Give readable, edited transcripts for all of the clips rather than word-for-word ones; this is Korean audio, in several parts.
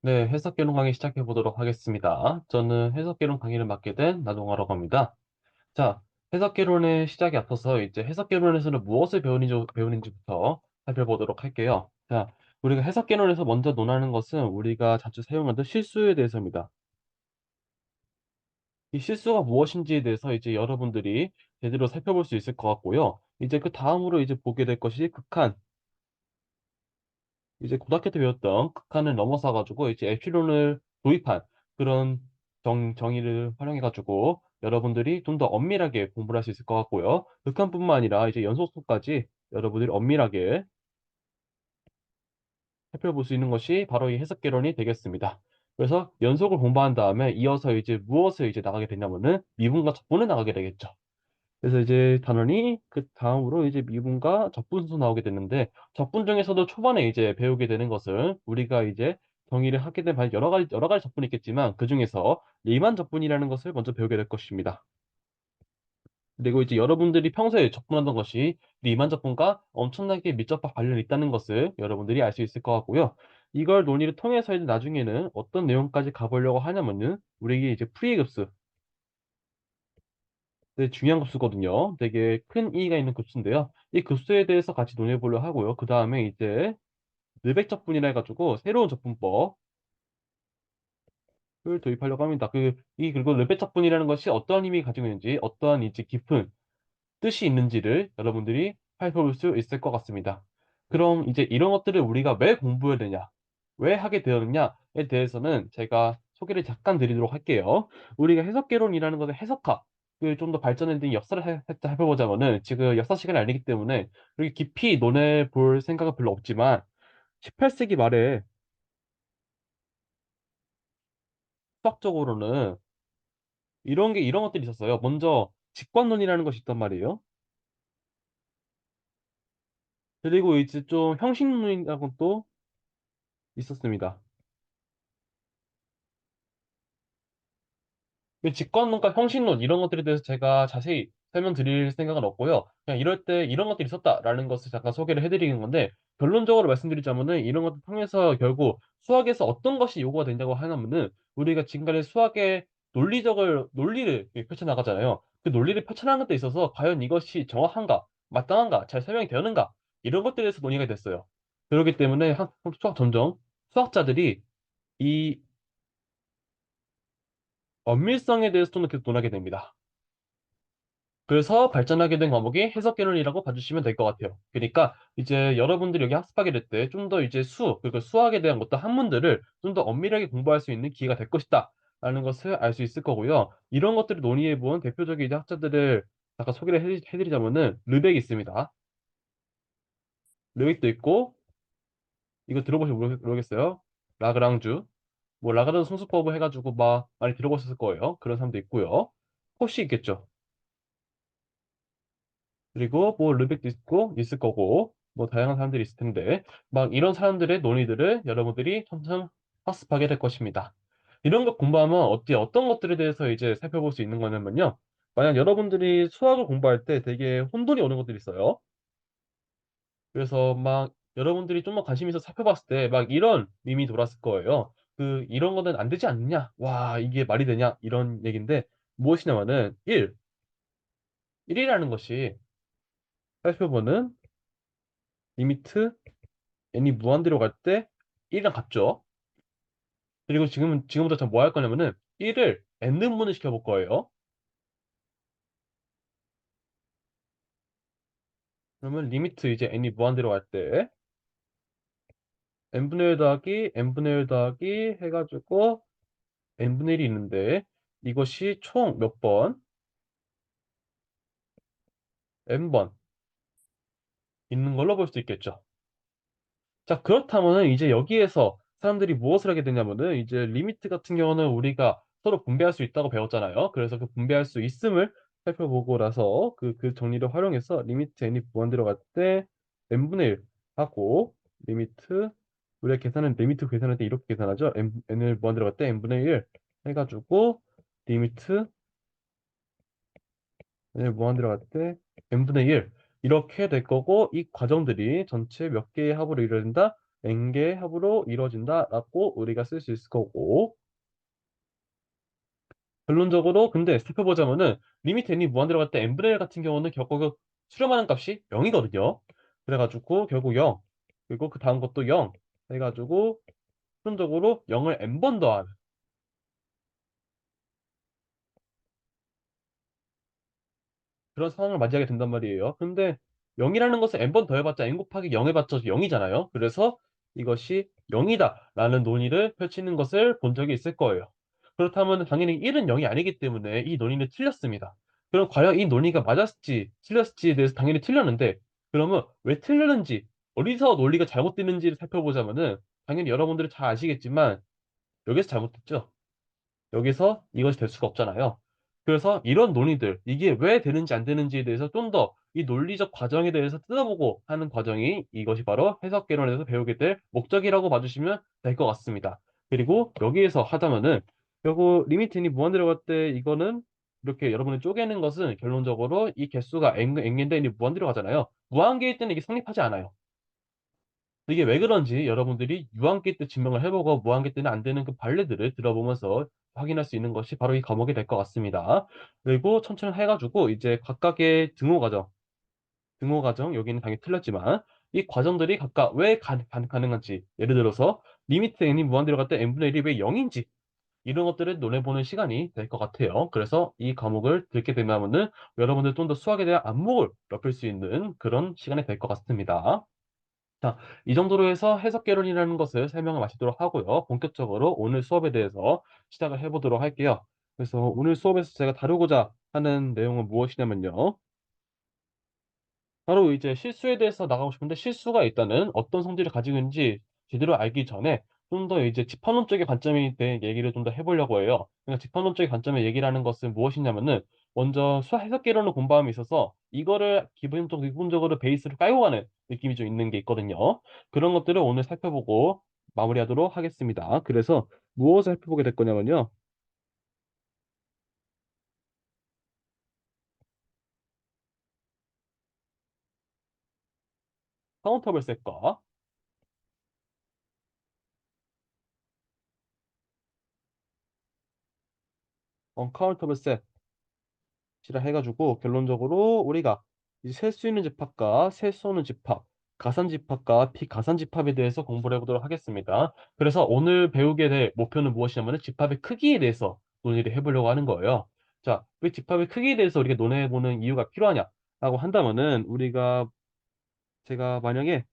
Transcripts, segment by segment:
네, 해석개론 강의 시작해 보도록 하겠습니다. 저는 해석개론 강의를 맡게 된 나동아라고 합니다. 자, 해석개론의 시작에 앞서서 이제 해석개론에서는 무엇을 배우는지부터 살펴보도록 할게요. 자, 우리가 해석개론에서 먼저 논하는 것은 우리가 자주 사용하는 실수에 대해서입니다. 이 실수가 무엇인지에 대해서 이제 여러분들이 제대로 살펴볼 수 있을 것 같고요. 이제 그 다음으로 이제 보게 될 것이 극한. 이제 고등학교 때 배웠던 극한을 넘어서 가지고 이제 엡실론을 도입한 그런 정의를 활용해 가지고 여러분들이 좀 더 엄밀하게 공부를 할 수 있을 것 같고요. 극한뿐만 아니라 이제 연속수까지 여러분들이 엄밀하게 살펴볼 수 있는 것이 바로 이 해석개론이 되겠습니다. 그래서 연속을 공부한 다음에 이어서 이제 무엇을 이제 나가게 되냐면은 미분과 적분을 나가게 되겠죠. 그래서 이제 당연히 그 다음으로 이제 미분과 적분 순서 나오게 되는데 적분 중에서도 초반에 이제 배우게 되는 것은 우리가 이제 정의를 하게 되면 여러 가지 적분이 있겠지만 그중에서 리만 적분이라는 것을 먼저 배우게 될 것입니다. 그리고 이제 여러분들이 평소에 적분하던 것이 리만 적분과 엄청나게 밀접한 관련이 있다는 것을 여러분들이 알 수 있을 것 같고요. 이걸 논의를 통해서 이제 나중에는 어떤 내용까지 가보려고 하냐면은 우리에게 이제 풀이의 급수, 되게 중요한 급수거든요. 되게 큰 의의가 있는 급수인데요. 이 급수에 대해서 같이 논의해 보려 하고요. 그 다음에 이제 르벡 적분이라 해가지고 새로운 적분법을 도입하려고 합니다. 그리고 르벡 적분이라는 것이 어떠한 의미 가지고 있는지, 어떠한 이제 깊은 뜻이 있는지를 여러분들이 살펴볼 수 있을 것 같습니다. 그럼 이제 이런 것들을 우리가 왜 공부해야 되냐, 왜 하게 되었느냐에 대해서는 제가 소개를 잠깐 드리도록 할게요. 우리가 해석개론이라는 것은 해석학, 좀 더 발전된 역사를 살짝 살펴보자면은 지금 역사 시간이 아니기 때문에 그렇게 깊이 논해 볼 생각은 별로 없지만 18세기 말에 수학적으로는 이런 것들이 있었어요. 먼저 직관론이라는 것이 있단 말이에요. 그리고 이제 좀 형식론이라고 또 있었습니다. 직관론과 형식론 이런 것들에 대해서 제가 자세히 설명드릴 생각은 없고요. 그냥 이럴 때 이런 것들이 있었다라는 것을 잠깐 소개를 해드리는 건데 결론적으로 말씀드리자면은 이런 것들 통해서 결국 수학에서 어떤 것이 요구가 된다고 하냐면은 우리가 지금까지 수학의 논리를 펼쳐나가잖아요. 그 논리를 펼쳐나가는 데 있어서 과연 이것이 정확한가, 마땅한가, 잘 설명이 되는가 이런 것들에 대해서 논의가 됐어요. 그렇기 때문에 수학자들이 이 엄밀성에 대해서 좀 더 계속 논하게 됩니다. 그래서 발전하게 된 과목이 해석개론이라고 봐주시면 될 것 같아요. 그러니까 이제 여러분들이 여기 학습하게 될 때 좀 더 이제 그리고 수학에 대한 어떤 학문들을 좀 더 엄밀하게 공부할 수 있는 기회가 될 것이다. 라는 것을 알 수 있을 거고요. 이런 것들을 논의해 본 대표적인 이제 학자들을 잠깐 소개를 해드리자면은 르벡이 있습니다. 르벡도 있고 이거 들어보시면 모르겠어요. 라그랑주, 뭐 라그랑주 승수법을 해가지고 막 많이 들어보셨을 거예요. 그런 사람도 있고요. 코시 있겠죠. 그리고 뭐 르벡도 있고 있을 거고 뭐 다양한 사람들이 있을 텐데 막 이런 사람들의 논의들을 여러분들이 점점 학습하게 될 것입니다. 이런 거 공부하면 어떤 것들에 대해서 이제 살펴볼 수 있는 거냐면요. 만약 여러분들이 수학을 공부할 때 되게 혼돈이 오는 것들이 있어요. 그래서 막 여러분들이 좀 더 관심 있어 살펴봤을 때 막 이런 밈이 돌았을 거예요. 이런 거는 안 되지 않느냐? 와, 이게 말이 되냐? 이런 얘기인데 무엇이냐면은 1이라는 것이 살펴보는 리미트 n이 무한대로 갈 때 1이랑 같죠. 그리고 지금부터 전 뭐 할 거냐면은 1을 n분을 시켜볼 거예요. 그러면 리미트 이제 n이 무한대로 갈 때 n분의 1 더하기 n분의 1 더하기 해가지고 n분의 1이 있는데 이것이 총 몇 번? n번 있는 걸로 볼 수 있겠죠. 자, 그렇다면은 이제 여기에서 사람들이 무엇을 하게 되냐면은 이제 리미트 같은 경우는 우리가 서로 분배할 수 있다고 배웠잖아요. 그래서 그 분배할 수 있음을 살펴보고 나서 그 정리를 활용해서 리미트 n이 무한대로 갈 때 n분의 1 하고 리미트 우리가 리미트 계산할 때 이렇게 계산하죠. n을 무한대로 갈 때 n분의 1 해가지고 리미트 n을 무한대로 갈 때 n분의 1 이렇게 될 거고 이 과정들이 전체 몇 개의 합으로 이루어진다? n개의 합으로 이루어진다라고 우리가 쓸 수 있을 거고 결론적으로 근데 살펴보자면은 리미트 n이 무한 들어갈 때 n분의 1 같은 경우는 결국 수렴하는 값이 0이거든요. 그래가지고 결국 0 그리고 그 다음 것도 0 해가지고 최종적으로 0을 n번 더하는 그런 상황을 맞이하게 된단 말이에요. 근데 0이라는 것을 n번 더해봤자 n 곱하기 0 해봤자 0이잖아요. 그래서 이것이 0이다라는 논의를 펼치는 것을 본 적이 있을 거예요. 그렇다면 당연히 1은 0이 아니기 때문에 이 논의는 틀렸습니다. 그럼 과연 이 논의가 맞았을지 틀렸을지에 대해서 당연히 틀렸는데 그러면 왜 틀렸는지 어디서 논리가 잘못됐는지를 살펴보자면은 당연히 여러분들이 잘 아시겠지만 여기서 잘못됐죠. 여기서 이것이 될 수가 없잖아요. 그래서 이런 논의들, 이게 왜 되는지 안 되는지에 대해서 좀 더 이 논리적 과정에 대해서 뜯어보고 하는 과정이 이것이 바로 해석개론에서 배우게 될 목적이라고 봐주시면 될 것 같습니다. 그리고 여기에서 하자면은 결국 리미트인이 무한 들어갈 때 이거는 이렇게 여러분이 쪼개는 것은 결론적으로 이 개수가 n인데 n이 무한 들어가잖아요. 무한계일 때는 이게 성립하지 않아요. 이게 왜 그런지 여러분들이 유한기 때 증명을 해보고 무한기 때는 안 되는 그 판례들을 들어보면서 확인할 수 있는 것이 바로 이 과목이 될 것 같습니다. 그리고 천천히 해가지고 이제 각각의 등호 과정 여기는 당연히 틀렸지만 이 과정들이 각각 왜 가능한지 예를 들어서 리미트 n이 무한대로 갈 때 n분의 1이 왜 0인지 이런 것들을 논해보는 시간이 될 것 같아요. 그래서 이 과목을 듣게 되면은 여러분들 좀 더 수학에 대한 안목을 넓힐 수 있는 그런 시간이 될 것 같습니다. 자, 이 정도로 해서 해석개론이라는 것을 설명을 마치도록 하고요. 본격적으로 오늘 수업에 대해서 시작을 해보도록 할게요. 그래서 오늘 수업에서 제가 다루고자 하는 내용은 무엇이냐면요. 바로 이제 실수에 대해서 나가고 싶은데 실수가 일단은 어떤 성질을 가지고 있는지 제대로 알기 전에 좀 더 이제 집합론적인 관점에 대해 얘기를 좀 더 해보려고 해요. 그러니까 집합론적인 관점의 얘기라는 것은 무엇이냐면은 먼저 수학 해석개론을 공부함에 있어서 이거를 기본적으로 베이스로 깔고 가는 느낌이 좀 있는 게 있거든요. 그런 것들을 오늘 살펴보고 마무리하도록 하겠습니다. 그래서 무엇을 살펴보게 될 거냐면요. 카운터블 셋과 언카운터블 셋 라 해가지고 결론적으로 우리가 이제 셀 수 있는 집합과 셀 수 없는 집합, 가산 집합과 비가산 집합에 대해서 공부를 해보도록 하겠습니다. 그래서 오늘 배우게 될 목표는 무엇이냐면 집합의 크기에 대해서 논의를 해보려고 하는 거예요. 자, 왜 집합의 크기에 대해서 우리가 논해보는 이유가 필요하냐라고 한다면은 우리가 제가 만약에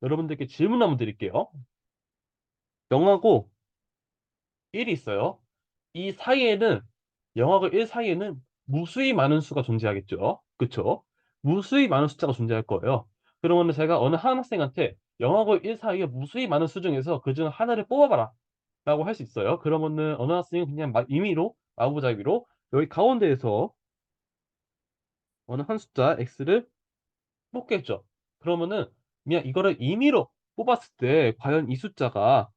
여러분들께 질문 한번 드릴게요. 0하고 1이 있어요. 이 사이에는 0하고 1 사이에는 무수히 많은 수가 존재하겠죠. 그쵸? 무수히 많은 숫자가 존재할 거예요. 그러면 제가 어느 한 학생한테 0하고 1 사이에 무수히 많은 수 중에서 그중 하나를 뽑아봐라 라고 할 수 있어요. 그러면은 어느 학생은 그냥 임의로 마구잡이로 여기 가운데에서 어느 한 숫자 x를 뽑겠죠. 그러면은 그냥 이거를 임의로 뽑았을 때 과연 이 숫자가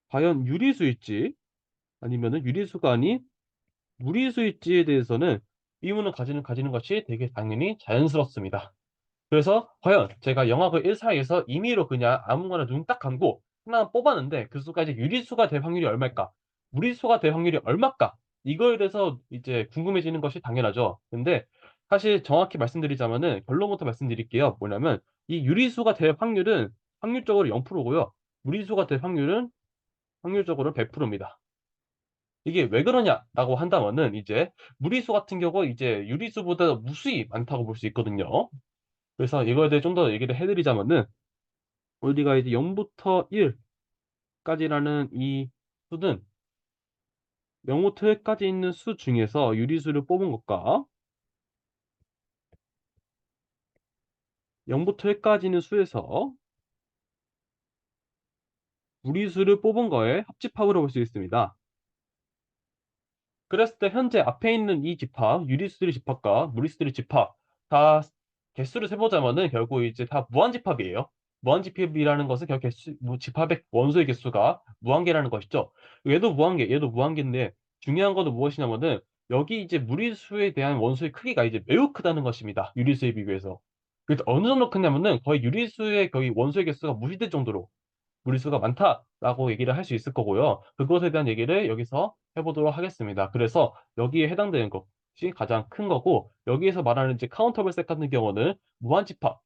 과연 유리수일지 아니면은 유리수가 아닌 무리수일지에 대해서는 의문을 가지는 것이 되게 당연히 자연스럽습니다. 그래서 과연 제가 0하고 1 사이에서 임의로 그냥 아무거나 눈 딱 감고 하나 뽑았는데 그 수가 이제 유리수가 될 확률이 얼마일까? 무리수가 될 확률이 얼마일까? 이거에 대해서 이제 궁금해지는 것이 당연하죠. 근데 사실 정확히 말씀드리자면은 결론부터 말씀드릴게요. 뭐냐면 이 유리수가 될 확률은 확률적으로 0%고요. 무리수가 될 확률은 확률적으로 100%입니다. 이게 왜 그러냐라고 한다면은 이제 무리수 같은 경우 이제 유리수보다 무수히 많다고 볼 수 있거든요. 그래서 이거에 대해 좀 더 얘기를 해드리자면은 우리가 이제 0부터 1까지라는 이 수는 0부터 1까지 있는 수 중에서 유리수를 뽑은 것과 0부터 1까지 있는 수에서 무리수를 뽑은 거에 합집합으로 볼 수 있습니다. 그랬을 때 현재 앞에 있는 이 집합, 유리수들의 집합과 무리수들의 집합 다 개수를 세보자면은 결국 이제 다 무한집합이에요. 무한집합이라는 것은 결국 집합의 원소의 개수가 무한계라는 것이죠. 얘도 무한계, 얘도 무한계인데 중요한 것은 무엇이냐면은 여기 이제 무리수에 대한 원소의 크기가 이제 매우 크다는 것입니다. 유리수에 비교해서. 그래서 어느 정도 크냐면은 거의 유리수의 거의 원소의 개수가 무시될 정도로 무리수가 많다라고 얘기를 할 수 있을 거고요. 그것에 대한 얘기를 여기서 해보도록 하겠습니다. 그래서 여기에 해당되는 것이 가장 큰 거고, 여기에서 말하는 이제 카운터블 셋 같은 경우는 무한 집합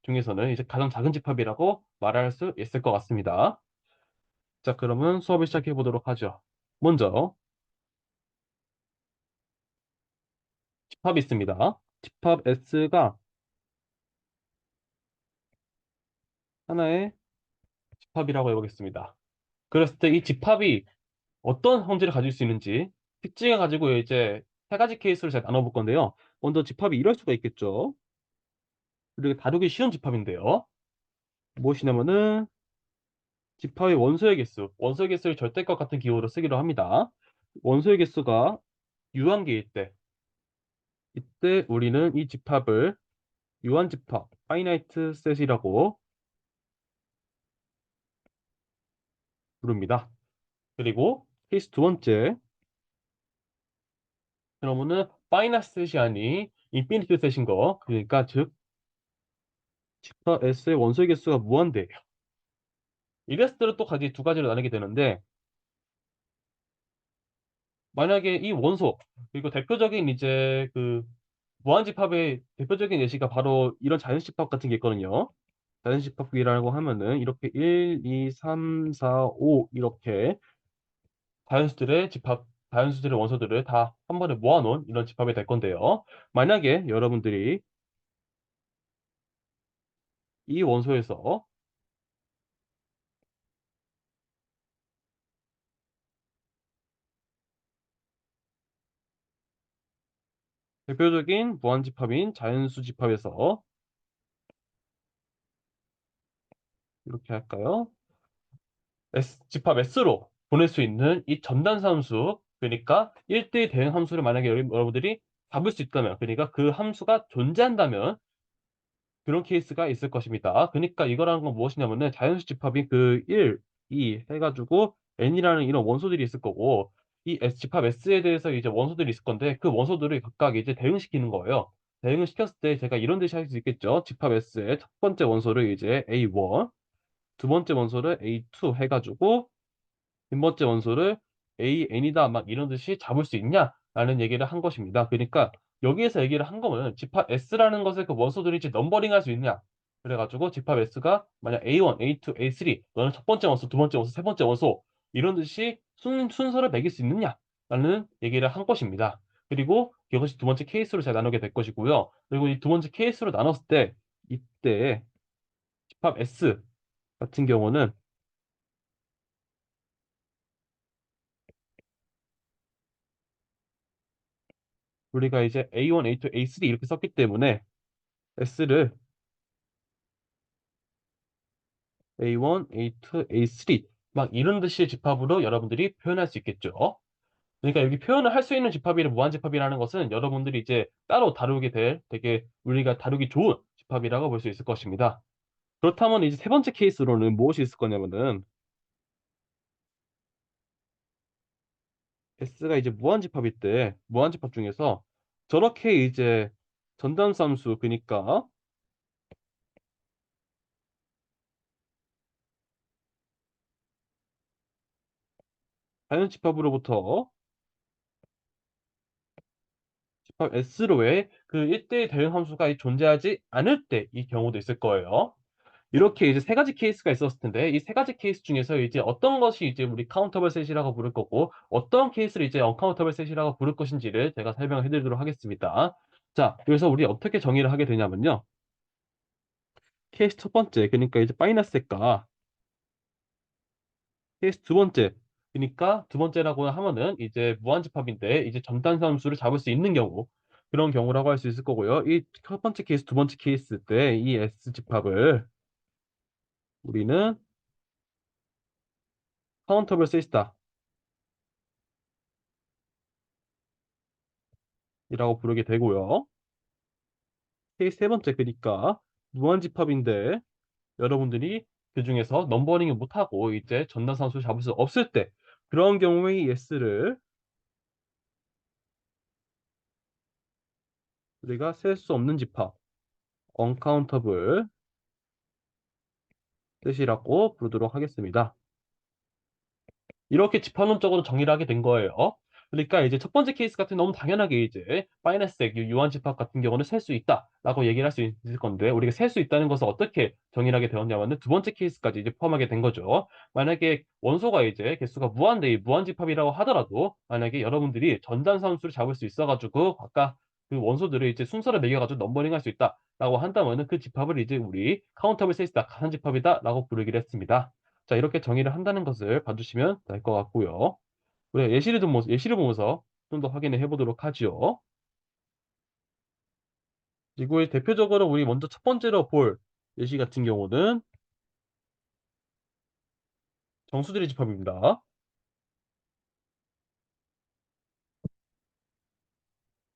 중에서는 이제 가장 작은 집합이라고 말할 수 있을 것 같습니다. 자, 그러면 수업을 시작해 보도록 하죠. 먼저 집합이 있습니다. 집합 S가 하나의 집합이라고 해보겠습니다. 그랬을 때 이 집합이 어떤 성질을 가질 수 있는지 특징을 가지고 이제 세 가지 케이스를 잘 나눠볼 건데요. 먼저 집합이 이럴 수가 있겠죠. 그리고 다루기 쉬운 집합인데요. 무엇이냐면은 집합의 원소의 개수, 원소의 개수를 절대값 같은 기호로 쓰기로 합니다. 원소의 개수가 유한계일 때, 이때 우리는 이 집합을 유한집합, 파이나이트 셋이라고 부릅니다. 그리고 케이스 두 번째, 그러면은 파이나이트 셋이 아닌 인피니트 셋인 거, 그러니까 즉 집합 S의 원소의 개수가 무한대예요. 이레스트를 또 두 가지로 나누게 되는데, 만약에 이 원소, 그리고 대표적인 이제 그 무한집합의 대표적인 예시가 바로 이런 자연집합 같은 게 있거든요. 자연집합이라고 하면은 이렇게 1, 2, 3, 4, 5 이렇게 자연수들의 집합, 자연수들의 원소들을 다 한 번에 모아놓은 이런 집합이 될 건데요. 만약에 여러분들이 이 원소에서 대표적인 무한집합인 자연수 집합에서 이렇게 할까요? 집합 S로 보낼 수 있는 이 전단함수, 그러니까 1대1 대응 함수를 만약에 여러분들이 잡을 수 있다면, 그러니까 그 함수가 존재한다면 그런 케이스가 있을 것입니다. 그러니까 이거라는 건 무엇이냐면은 자연수 집합이 그 1, 2 해가지고 n이라는 이런 원소들이 있을 거고, 이 집합 S에 대해서 이제 원소들이 있을 건데 그 원소들을 각각 이제 대응시키는 거예요. 대응을 시켰을 때 제가 이런 듯이 할 수 있겠죠. 집합 S의 첫 번째 원소를 이제 A1, 두 번째 원소를 A2 해가지고 빈 번째 원소를 AN이다 막 이런 듯이 잡을 수 있냐라는 얘기를 한 것입니다. 그러니까 여기에서 얘기를 한 거는 집합 S라는 것을 그 원소들이 이제 넘버링 할 수 있냐. 그래가지고 집합 S가 만약 A1, A2, A3 너는 첫 번째 원소, 두 번째 원소, 세 번째 원소 이런 듯이 순서를 매길 수 있느냐라는 얘기를 한 것입니다. 그리고 이것이 두 번째 케이스로 잘 나누게 될 것이고요. 그리고 이 두 번째 케이스로 나눴을 때 이때 집합 S 같은 경우는 우리가 이제 A1, A2, A3 이렇게 썼기 때문에 S를 A1, A2, A3 막 이런 듯이 집합으로 여러분들이 표현할 수 있겠죠. 그러니까 여기 표현을 할 수 있는 집합이랑 무한집합이라는 것은 여러분들이 이제 따로 다루게 될 되게 우리가 다루기 좋은 집합이라고 볼 수 있을 것입니다. 그렇다면 이제 세 번째 케이스로는 무엇이 있을 거냐면은 S가 이제 무한집합일 때 무한집합 중에서 저렇게 이제 전담함수 그러니까 자연집합으로부터 집합 S로의 그 1대1 대응 함수가 존재하지 않을 때 이 경우도 있을 거예요. 이렇게 이제 세 가지 케이스가 있었을 텐데 이 세 가지 케이스 중에서 이제 어떤 것이 이제 우리 카운터블 셋이라고 부를 거고 어떤 케이스를 이제 언카운터블 셋이라고 부를 것인지를 제가 설명을 해드리도록 하겠습니다. 자, 그래서 우리 어떻게 정의를 하게 되냐면요. 케이스 첫 번째, 그러니까 이제 마이너스 색과 케이스 두 번째, 그러니까 두 번째라고 하면은 이제 무한집합인데 이제 전단함수를 잡을 수 있는 경우 그런 경우라고 할 수 있을 거고요. 이 첫 번째 케이스, 두 번째 케이스 때 이 S 집합을 우리는 카운터블 셋이다 이라고 부르게 되고요. 케이스 세 번째, 그러니까 무한집합인데 여러분들이 그중에서 넘버링을 못하고 이제 전단상수를 잡을 수 없을 때 그런 경우에 이 S를 우리가 셀 수 없는 집합 uncountable 뜻이라고 부르도록 하겠습니다. 이렇게 집합론적으로 정의를 하게 된 거예요. 그러니까 이제 첫 번째 케이스 같은 너무 당연하게 이제 파이너스의 유한 집합 같은 경우는 셀 수 있다라고 얘기를 할 수 있을 건데 우리가 셀 수 있다는 것을 어떻게 정의를 하게 되었냐면은 두 번째 케이스까지 이제 포함하게 된 거죠. 만약에 원소가 이제 개수가 무한대 무한 집합이라고 하더라도 만약에 여러분들이 전단산수를 잡을 수 있어가지고 아까 그 원소들을 이제 순서를 매겨가지고 넘버링 할 수 있다라고 한다면은 그 집합을 이제 우리 카운터블 셋이다 가산 집합이다라고 부르기로 했습니다. 자, 이렇게 정의를 한다는 것을 봐주시면 될 것 같고요. 우리 예시를 보면서 좀 더 확인을 해보도록 하지요. 그리고 대표적으로 우리 먼저 첫 번째로 볼 예시 같은 경우는 정수들의 집합입니다.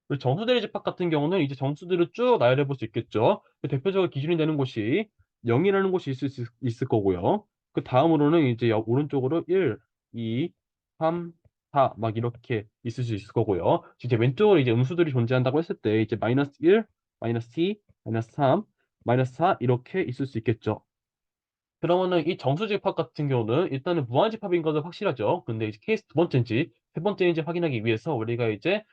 우리 정수대리 집합 같은 경우는 이제 정수들을 쭉 나열해 볼 수 있겠죠. 그 대표적으로 기준이 되는 곳이 0이라는 곳이 있을 거고요. 그 다음으로는 이제 오른쪽으로 1, 2, 3, 4 막 이렇게 있을 수 있을 거고요. 이제 왼쪽으로 이제 음수들이 존재한다고 했을 때 이제 마이너스 1, 마이너스 2, 마이너스 3, 마이너스 4 이렇게 있을 수 있겠죠. 그러면은 이 정수집합 같은 경우는 일단은 무한집합인 것은 확실하죠. 근데 이제 케이스 두 번째인지 세 번째인지 확인하기 위해서 우리가 이제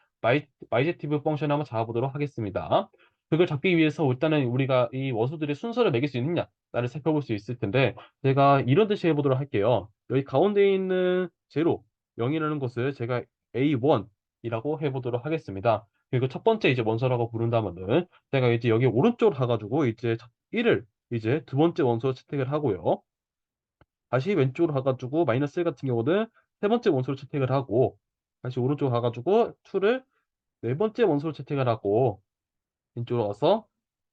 바이제티브 펑션을 한번 잡아보도록 하겠습니다. 그걸 잡기 위해서 일단은 우리가 이 원소들의 순서를 매길 수 있느냐를 살펴볼 수 있을 텐데 제가 이런 뜻이 해보도록 할게요. 여기 가운데 있는 제로 0이라는 것을 제가 A1이라고 해보도록 하겠습니다. 그리고 첫 번째 이제 원소라고 부른다면은 제가 이제 여기 오른쪽으로 가가지고 이제 1을 이제 두 번째 원소로 채택을 하고요. 다시 왼쪽으로 가가지고 마이너스 1 같은 경우는 세 번째 원소로 채택을 하고 다시 오른쪽으로 가가지고 2를 네 번째 원소로 채택을 하고 왼쪽으로 와서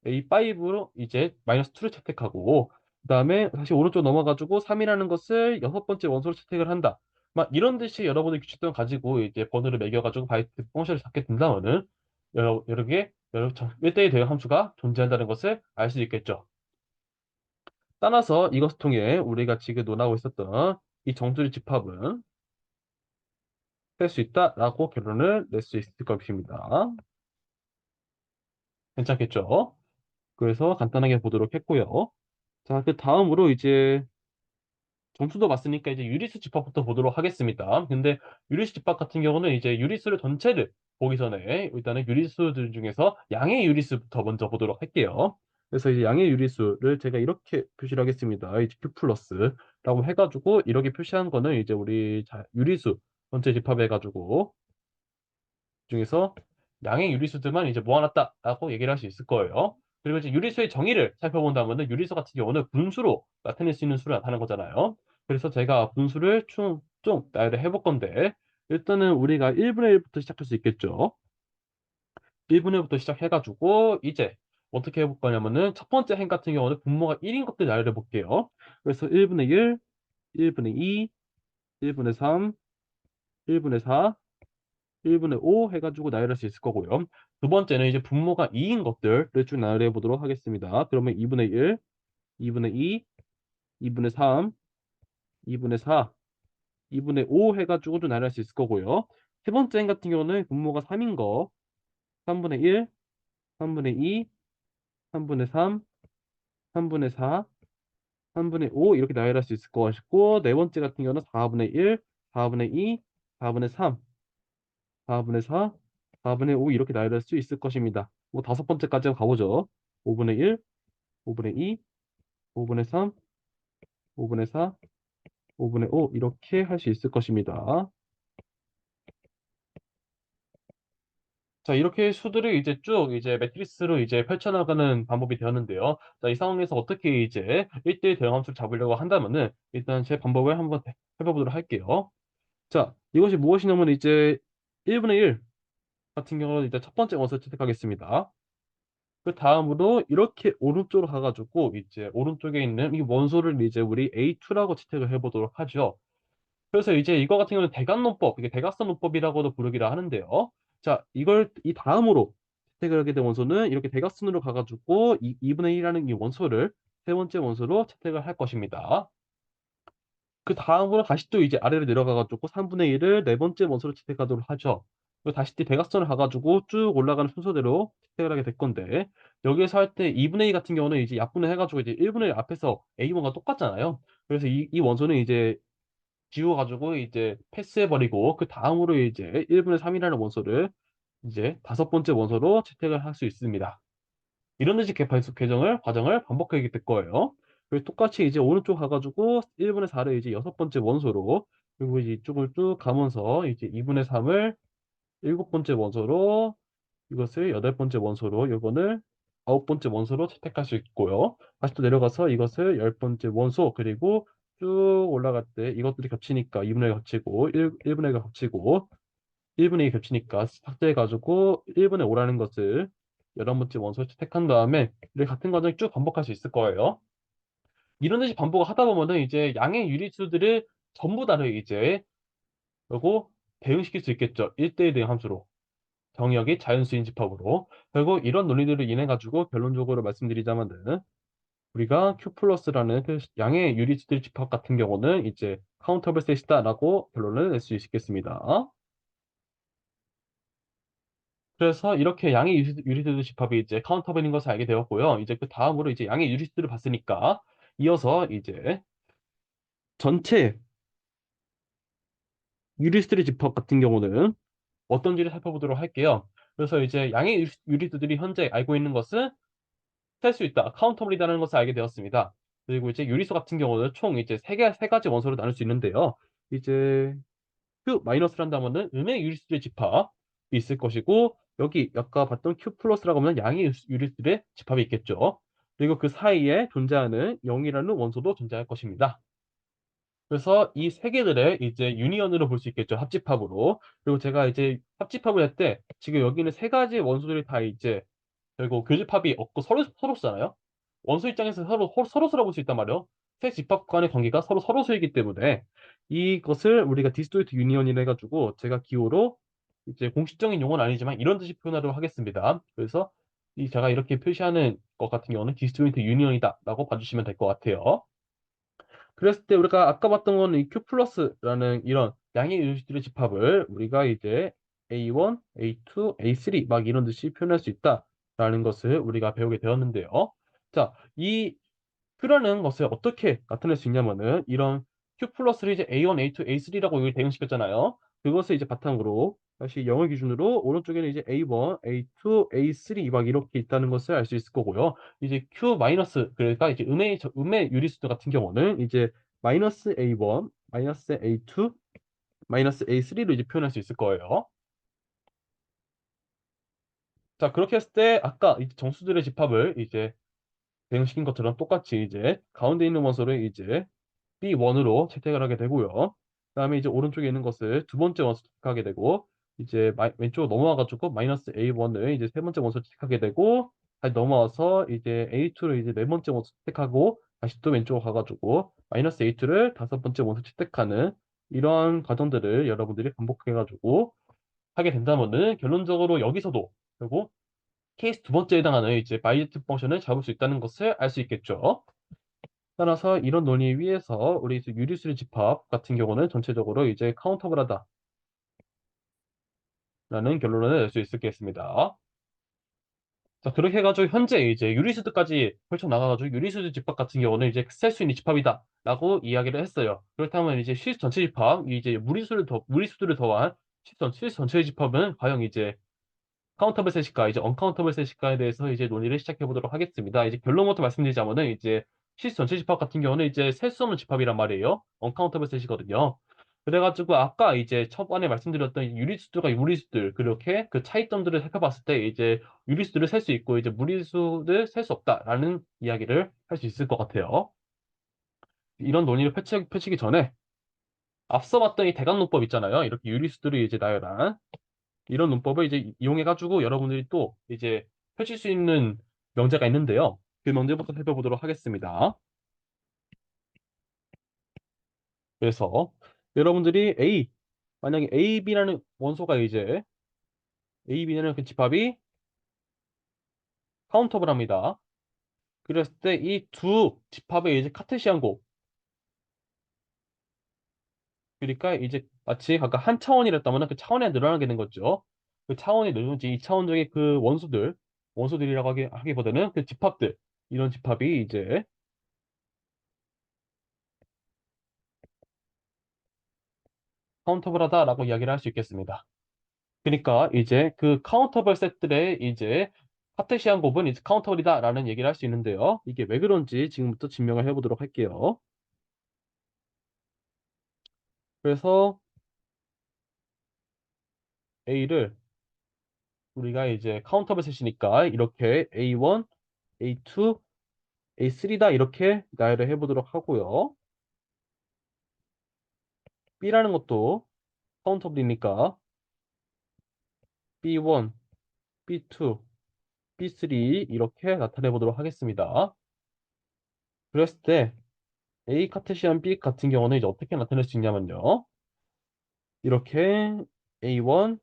A5로 이제 마이너스 2를 채택하고 그 다음에 다시 오른쪽 넘어가지고 3이라는 것을 여섯 번째 원소로 채택을 한다. 막 이런 듯이 여러분의 규칙등을 가지고 이제 번호를 매겨가지고 바이트 펑션을 잡게 된다면은 여러 개 1대1 대응 함수가 존재한다는 것을 알 수 있겠죠. 따라서 이것을 통해 우리가 지금 논하고 있었던 이 정수리 집합은 셀 수 있다라고 결론을 낼 수 있을 것입니다. 괜찮겠죠? 그래서 간단하게 보도록 했고요. 자, 그 다음으로 이제 정수도 봤으니까 이제 유리수 집합부터 보도록 하겠습니다. 근데 유리수 집합 같은 경우는 이제 유리수를 전체를 보기 전에 일단은 유리수들 중에서 양의 유리수부터 먼저 보도록 할게요. 그래서 이제 양의 유리수를 제가 이렇게 표시를 하겠습니다. 이제 Q 플러스라고 해가지고 이렇게 표시한 거는 이제 우리 유리수 전체 집합해가지고 중에서 양의 유리수들만 이제 모아놨다라고 얘기를 할 수 있을 거예요. 그리고 이제 유리수의 정의를 살펴본다면은 유리수 같은 경우는 분수로 나타낼 수 있는 수를 나타내는 거잖아요. 그래서 제가 분수를 쭉 나열을 해볼 건데 일단은 우리가 1분의 1부터 시작할 수 있겠죠. 1분의 1부터 시작해가지고 이제 어떻게 해볼 거냐면은 첫 번째 행 같은 경우는 분모가 1인 것들 나열해 볼게요. 그래서 1분의 1, 1분의 2, 1분의 3, 1분의 4, 1분의 5 해가지고 나열할 수 있을 거고요. 두 번째는 이제 분모가 2인 것들을 쭉 나열해 보도록 하겠습니다. 그러면 2분의 1, 2분의 2, 2분의 3, 2분의 4, 2분의 5 해가지고 좀 나열할 수 있을 거고요. 세 번째 행 같은 경우는 분모가 3인 거, 3분의 1, 3분의 2, 3분의 3, 3분의 4, 3분의 5 이렇게 나열할 수 있을 것 같고 네 번째 같은 경우는 4분의 1, 4분의 2, 4분의 3, 4분의 4, 4분의 5 이렇게 나열할 수 있을 것입니다. 뭐 다섯 번째까지 한번 가보죠. 5분의 1, 5분의 2, 5분의 3, 5분의 4, 5분의 5 이렇게 할 수 있을 것입니다. 자, 이렇게 수들을 이제 쭉 이제 매트리스로 이제 펼쳐나가는 방법이 되었는데요. 자, 이 상황에서 어떻게 이제 1대1 대응 함수를 잡으려고 한다면은 일단 제 방법을 한번 해보도록 할게요. 자, 이것이 무엇이냐면 이제 1분의 1 같은 경우는 일단 첫 번째 원소를 채택하겠습니다. 그 다음으로 이렇게 오른쪽으로 가가지고 이제 오른쪽에 있는 이 원소를 이제 우리 A2라고 채택을 해보도록 하죠. 그래서 이제 이거 같은 경우는 대각론법, 이게 대각선론법이라고도 부르기도 하는데요. 자, 이걸 이 다음으로 채택을 하게 된 원소는 이렇게 대각선으로 가가지고 2분의 1이라는 이 원소를 세 번째 원소로 채택을 할 것입니다. 그 다음으로 다시 또 이제 아래로 내려가가지고 3분의 1을 네 번째 원소로 채택하도록 하죠. 그리고 다시 대각선을 가가지고 쭉 올라가는 순서대로 채택을 하게 될 건데, 여기에서 할 때 2분의 2 같은 경우는 이제 약분을 해가지고 이제 1분의 1 앞에서 A1과 똑같잖아요. 그래서 이 원소는 이제 지워가지고 이제 패스해버리고, 그 다음으로 이제 1분의 3이라는 원소를 이제 다섯 번째 원소로 채택을 할 수 있습니다. 이런 식의 과정을 반복하게 될 거예요. 그리고 똑같이 이제 오른쪽 가가지고 1분의 4를 이제 여섯 번째 원소로, 그리고 이제 이쪽을 쭉 가면서 이제 2분의 3을 일곱 번째 원소로, 이것을 여덟 번째 원소로, 이거를 아홉 번째 원소로 채택할 수 있고요. 다시 또 내려가서 이것을 열 번째 원소, 그리고 쭉 올라갈 때 이것들이 겹치니까 2분의 1가 겹치고 1분의 1가 겹치고 1분의 2 겹치니까 삭제해가지고 1분의 5라는 것을 열한 번째 원소를 채택한 다음에 이렇게 같은 과정을 쭉 반복할 수 있을 거예요. 이런 식의 반복을 하다 보면은 이제 양의 유리수들을 전부 다를 이제 그리고 대응시킬 수 있겠죠. 1대1 대응 함수로. 정의역이 자연수인 집합으로. 결국 이런 논리들을 인해 가지고 결론적으로 말씀드리자면은 우리가 Q 플러스라는 그 양의 유리수들 집합 같은 경우는 이제 카운터블 셋이다라고 결론을 낼 수 있겠습니다. 그래서 이렇게 양의 유리수들 집합이 이제 카운터블인 것을 알게 되었고요. 이제 그 다음으로 이제 양의 유리수들을 봤으니까 이어서 이제 전체 유리수들의 집합 같은 경우는 어떤지를 살펴보도록 할게요. 그래서 이제 양의 유리수들이 현재 알고 있는 것은 셀 수 있다, 카운터블이라는 것을 알게 되었습니다. 그리고 이제 유리수 같은 경우는 총 이제 세 가지 원소로 나눌 수 있는데요. 이제 Q 마이너스란 다음은 음의 유리수들의 집합이 있을 것이고, 여기 아까 봤던 Q 플러스라고 하면 양의 유리수들의 집합이 있겠죠. 그리고 그 사이에 존재하는 0이라는 원소도 존재할 것입니다. 그래서 이 세 개들의 이제 유니언으로 볼 수 있겠죠. 합집합으로. 그리고 제가 이제 합집합을 할 때 지금 여기는 세 가지 원소들이 다 이제 결국 교집합이 없고 서로 잖아요. 원소 입장에서 서로 볼 수 있단 말이에요. 세 집합 간의 관계가 서로이기 때문에 이것을 우리가 디스조인트 유니언이라 해가지고 제가 기호로 이제 공식적인 용어는 아니지만 이런 뜻이 표현하도록 하겠습니다. 그래서 이 제가 이렇게 표시하는 것 같은 경우는 디스조인트 유니언이다라고 봐주시면 될 것 같아요. 그랬을 때 우리가 아까 봤던 거는 이 Q 플러스라는 이런 양의 유닛들의 집합을 우리가 이제 A1, A2, A3 막 이런 듯이 표현할 수 있다라는 것을 우리가 배우게 되었는데요. 자, 이 Q라는 것을 어떻게 나타낼 수 있냐면은 이런 Q 플러스를 이제 A1, A2, A3라고 여기 대응시켰잖아요. 그것을 이제 바탕으로 다시 영어 기준으로 오른쪽에는 이제 A1, A2, A3 막 이렇게 있다는 것을 알 수 있을 거고요. 이제 Q 마이너스, 그러니까 이제 음의 유리수들 같은 경우는 이제 마이너스 A1, 마이너스 A2, 마이너스 A3로 이제 표현할 수 있을 거예요. 자, 그렇게 했을 때 아까 이 정수들의 집합을 이제 대응시킨 것처럼 똑같이 이제 가운데 있는 원소를 이제 B1으로 채택을 하게 되고요. 그다음에 이제 오른쪽에 있는 것을 두 번째 원소 채택하게 되고, 이제 왼쪽으로 넘어와가지고 마이너스 A1을 이제 세 번째 원소 채택하게 되고, 다시 넘어와서 이제 A2를 이제 네 번째 원소 채택하고, 다시 또 왼쪽으로 가가지고 마이너스 A2를 다섯 번째 원소 채택하는 이런 과정들을 여러분들이 반복해가지고 하게 된다면은 결론적으로 여기서도 그리고 케이스 두 번째에 해당하는 이제 바이제트 펑션을 잡을 수 있다는 것을 알 수 있겠죠. 따라서 이런 논리 위에서 우리 이제 유리수리 집합 같은 경우는 전체적으로 이제 카운터블하다라는 결론을 낼 수 있겠습니다. 자, 그렇게 해가지고 현재 이제 유리수들까지 펼쳐나가가지고 유리수들 집합 같은 경우는 이제 셀 수 있는 집합이다라고 이야기를 했어요. 그렇다면 이제 실수 전체 집합, 이제 무리수들을 더한 실수 전체의 집합은 과연 이제 카운터블 셋일까, 이제 언카운터블 셋일까에 대해서 이제 논의를 시작해 보도록 하겠습니다. 이제 결론부터 말씀드리자면은 이제 실수 전체 집합 같은 경우는 이제 셀 수 없는 집합이란 말이에요. 언카운터블 셋이거든요. 그래가지고 아까 이제 초반에 말씀드렸던 유리수들과 무리수들 그렇게 그 차이점들을 살펴봤을 때 이제 유리수들을 셀 수 있고 이제 무리수를 셀 수 없다라는 이야기를 할 수 있을 것 같아요. 이런 논의를 펼치기 전에 앞서 봤던 이 대각론법 있잖아요. 이렇게 유리수들을 이제 나열한 이런 문법을 이제 이용해가지고 여러분들이 또 이제 펼칠 수 있는 명제가 있는데요. 그 명제부터 살펴보도록 하겠습니다. 그래서 여러분들이 만약에 AB라는 원소가 이제 AB라는 그 집합이 카운터블 합니다. 그랬을 때 이 두 집합의 이제 카테시안 곱, 그러니까 이제 마치 각각 한 차원이랬다면 그 차원이 늘어나게 된 거죠. 그 차원이 누군지 2차원적인 그 원소들이라고 하기보다는 그 집합들, 이런 집합이 이제 카운터블하다라고 이야기를 할 수 있겠습니다. 그러니까 이제 그 카운터블 셋들의 이제 카테시안 곱은 이제 카운터블이다라는 얘기를 할 수 있는데요. 이게 왜 그런지 지금부터 증명을 해보도록 할게요. 그래서 A를 우리가 이제 카운터블 셋이니까 이렇게 A1, A2, A3다 이렇게 나열을 해보도록 하고요. B라는 것도 카운터블이니까 B1, B2, B3 이렇게 나타내 보도록 하겠습니다. 그랬을 때 A 카테시안 B 같은 경우는 이제 어떻게 나타낼 수 있냐면요. 이렇게 A1,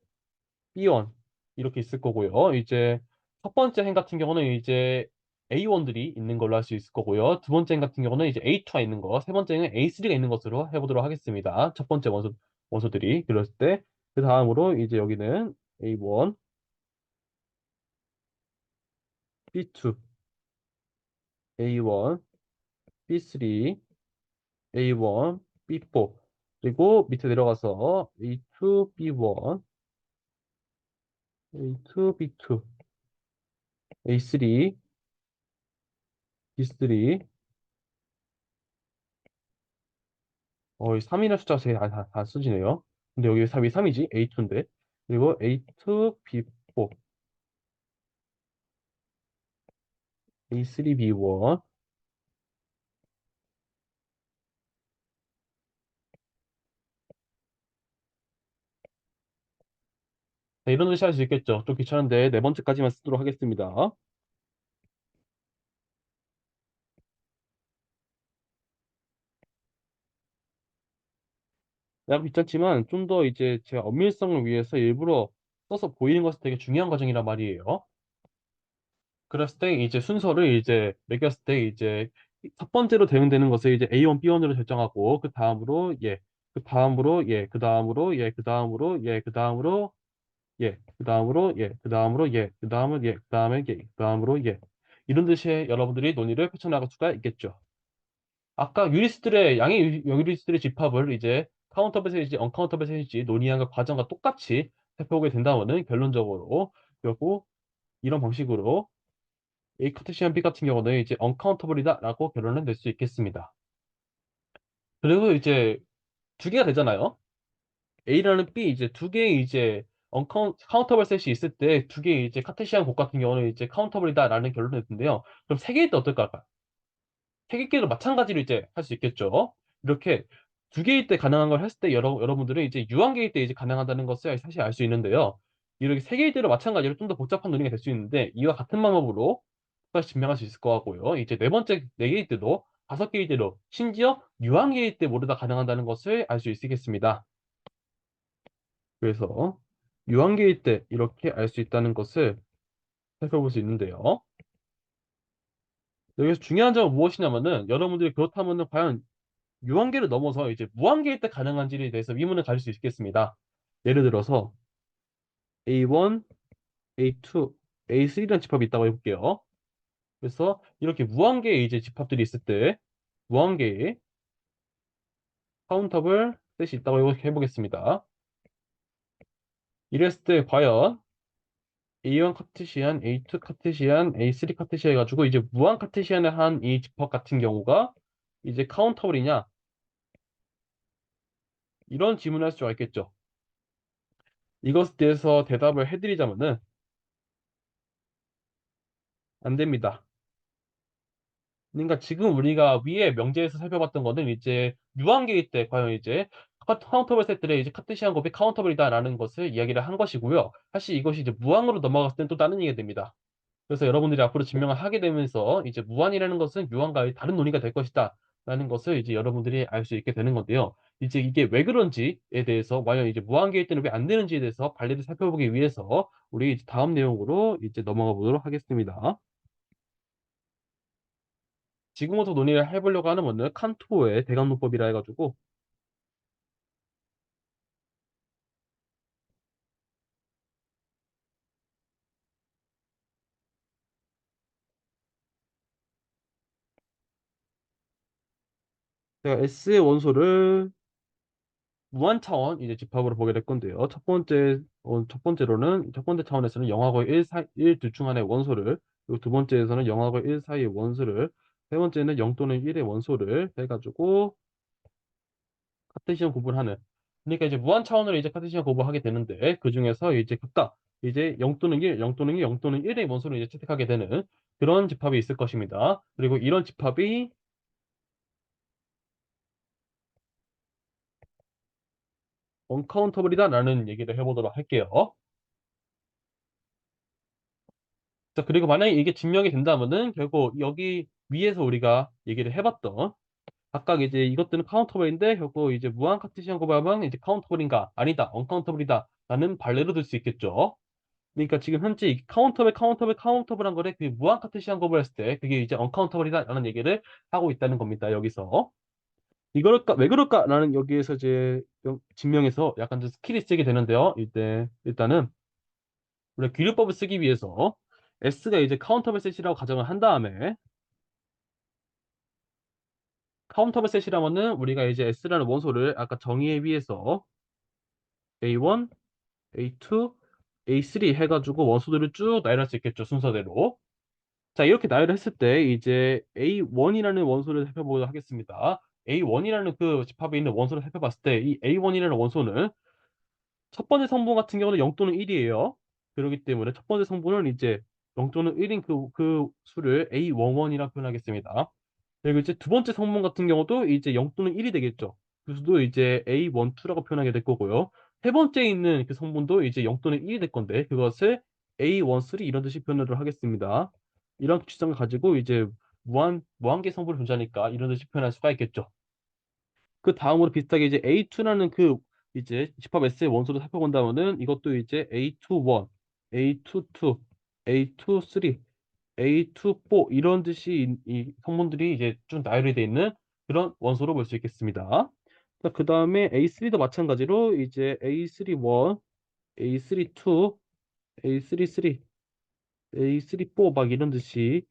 B1 이렇게 있을 거고요. 이제 첫 번째 행 같은 경우는 이제 A1들이 있는 걸로 할 수 있을 거고요. 두 번째 행 같은 경우는 이제 A2가 있는 거, 세 번째는 A3가 있는 것으로 해보도록 하겠습니다. 첫 번째 원소들이 그랬을 때 그 다음으로 이제 여기는 A1, B2, A1, B3, A1, B4 그리고 밑에 내려가서 A2, B1, A2, B2, A3, B3 이 3이라는 숫자가 제일 안 쓰지네요. 근데 여기 3이 3이지? A2인데. 그리고 A2, B4, A3, B1. 자, 이런 뜻이 할 수 있겠죠. 좀 귀찮은데 네 번째까지만 쓰도록 하겠습니다. 약간 귀찮지만 좀 더 이제 제 엄밀성을 위해서 일부러 써서 보이는 것이 되게 중요한 과정이란 말이에요. 그랬을 때 이제 순서를 이제 매겼을 때 이제 첫 번째로 대응되는 것을 이제 A1, B1으로 결정하고 그 다음으로 예, 그 다음으로 예, 그 다음으로 예, 그 다음으로 예, 그 다음으로 예, 그 다음으로 예, 그 다음으로 예, 그 다음은 예, 그 다음에 예, 그 다음으로 예. 이런 뜻의 여러분들이 논의를 펼쳐나갈 수가 있겠죠. 아까 유리스들의 집합을 이제 카운터블 셋일지 언카운터블 셋일지 논의한 그 과정과 똑같이 살펴보게 된다면은 결론적으로 결국 이런 방식으로 A 카테시안 B 같은 경우는 이제 언카운터블이다라고 결론을 낼 수 있겠습니다. 그리고 이제 두 개가 되잖아요. A라는 B 이제 두 개의 이제 카운터블 셋이 있을 때 두 개의 이제 카테시안 곱 같은 경우는 이제 카운터블이다라는 결론을 냈는데요. 그럼 세 개일 때 어떨까요? 세 개끼리도 마찬가지로 이제 할 수 있겠죠. 이렇게 두 개일 때 가능한 걸 했을 때 여러분들은 이제 유한계일 때 이제 가능하다는 것을 사실 알 수 있는데요. 이렇게 세 개일 때로 마찬가지로 좀 더 복잡한 논의가 될 수 있는데 이와 같은 방법으로 다시 증명할 수 있을 것 같고요. 이제 네 번째 네 개일 때도 다섯 개일 때도 심지어 유한계일 때 모두 다 가능하다는 것을 알 수 있겠습니다. 그래서 유한계일 때 이렇게 알 수 있다는 것을 살펴볼 수 있는데요. 여기서 중요한 점은 무엇이냐면은 여러분들이 그렇다면은 과연 유한계를 넘어서 이제 무한계일 때 가능한지에 대해서 의문을 가질 수 있겠습니다. 예를 들어서 A1, A2, A3라는 집합이 있다고 해볼게요. 그래서 이렇게 무한계의 이제 집합들이 있을 때 무한계의 카운터블 셋이 있다고 해보겠습니다. 이랬을 때 과연 A1 카테시안, A2 카테시안, A3 카테시안 해가지고 이제 무한 카테시안을 한 이 집합 같은 경우가 이제 카운터블이냐? 이런 질문을 할 수가 있겠죠. 이것에 대해서 대답을 해드리자면은 안 됩니다. 그러니까 지금 우리가 위에 명제에서 살펴봤던 거는 이제 유한계일 때 과연 이제 카운터블 셋들의 이제 카테시안 곱이 카운터블이다라는 것을 이야기를 한 것이고요. 사실 이것이 이제 무한으로 넘어갔을 땐 또 다른 얘기가 됩니다. 그래서 여러분들이 앞으로 증명을 하게 되면서 이제 무한이라는 것은 유한과의 다른 논의가 될 것이다. 라는 것을 이제 여러분들이 알 수 있게 되는 건데요. 이제 이게 왜 그런지에 대해서, 과연 이제 무한계일 때는 왜 안 되는지에 대해서 발리를 살펴보기 위해서 우리 이제 다음 내용으로 이제 넘어가 보도록 하겠습니다. 지금부터 논의를 해보려고 하는 거는 칸토의 대각론법이라 해가지고 제가 S의 원소를 무한 차원 이제 집합으로 보게 될 건데요. 첫 번째 차원에서는 0하고 1, 둘 중 하나의 원소를, 그리고 두 번째에서는 0하고 1 사이의 원소를, 세 번째는 0 또는 1의 원소를 해가지고 카테시언 구분하는. 그러니까 이제 무한 차원으로 이제 카테시언 구분하게 되는데, 그 중에서 이제 각각 이제 0 또는 1, 0 또는 1, 0 또는 1의 원소를 이제 채택하게 되는 그런 집합이 있을 것입니다. 그리고 이런 집합이 언카운터블이다라는 얘기를 해보도록 할게요. 자, 그리고 만약에 이게 증명이 된다면은 결국 여기 위에서 우리가 얘기를 해봤던 각각 이제 이것들은 카운터블인데 결국 이제 무한 카테시안 곱하면 이제 카운터블인가 아니다 언카운터블이다 라는 발레로 들 수 있겠죠. 그러니까 지금 현재 이 카운터블한 거를 그 무한 카테시안 곱을 했을 때 그게 이제 언카운터블이다 라는 얘기를 하고 있다는 겁니다. 여기서 이거를까 왜 그럴까라는 여기에서 이제 증명해서 약간 좀 스킬이 쓰게 되는데요. 일단은 우리가 귀류법을 쓰기 위해서 S가 이제 카운터블 셋이라고 가정을 한 다음에 카운터블 셋이라면은 우리가 이제 S라는 원소를 아까 정의에 비해서 A1, A2, A3 해가지고 원소들을 쭉 나열할 수 있겠죠, 순서대로. 자, 이렇게 나열을 했을 때 이제 A1이라는 원소를 살펴보도록 하겠습니다. A1이라는 그 집합에 있는 원소를 살펴봤을 때 이 A1이라는 원소는 첫 번째 성분 같은 경우는 0 또는 1이에요. 그렇기 때문에 첫 번째 성분은 이제 0 또는 1인 그 수를 A11이라 표현하겠습니다. 그리고 이제 두 번째 성분 같은 경우도 이제 0 또는 1이 되겠죠. 그 수도 이제 A12라고 표현하게 될 거고요. 세 번째에 있는 그 성분도 이제 0 또는 1이 될 건데 그것을 A13 이런 뜻이 표현을 하겠습니다. 이런 추정을 가지고 이제 무한계 성분을 존재하니까 이런 뜻이 표현할 수가 있겠죠. 그 다음으로 비슷하게 이제 A2라는 그 이제 집합 S의 원소를 살펴본다면은 이것도 이제 A21, A22, A23, A24 이런 뜻이 이 성분들이 이제 좀 나열이 돼 있는 그런 원소로 볼 수 있겠습니다. 그 다음에 A3도 마찬가지로 이제 A31, A32, A33, A34 막 이런 뜻이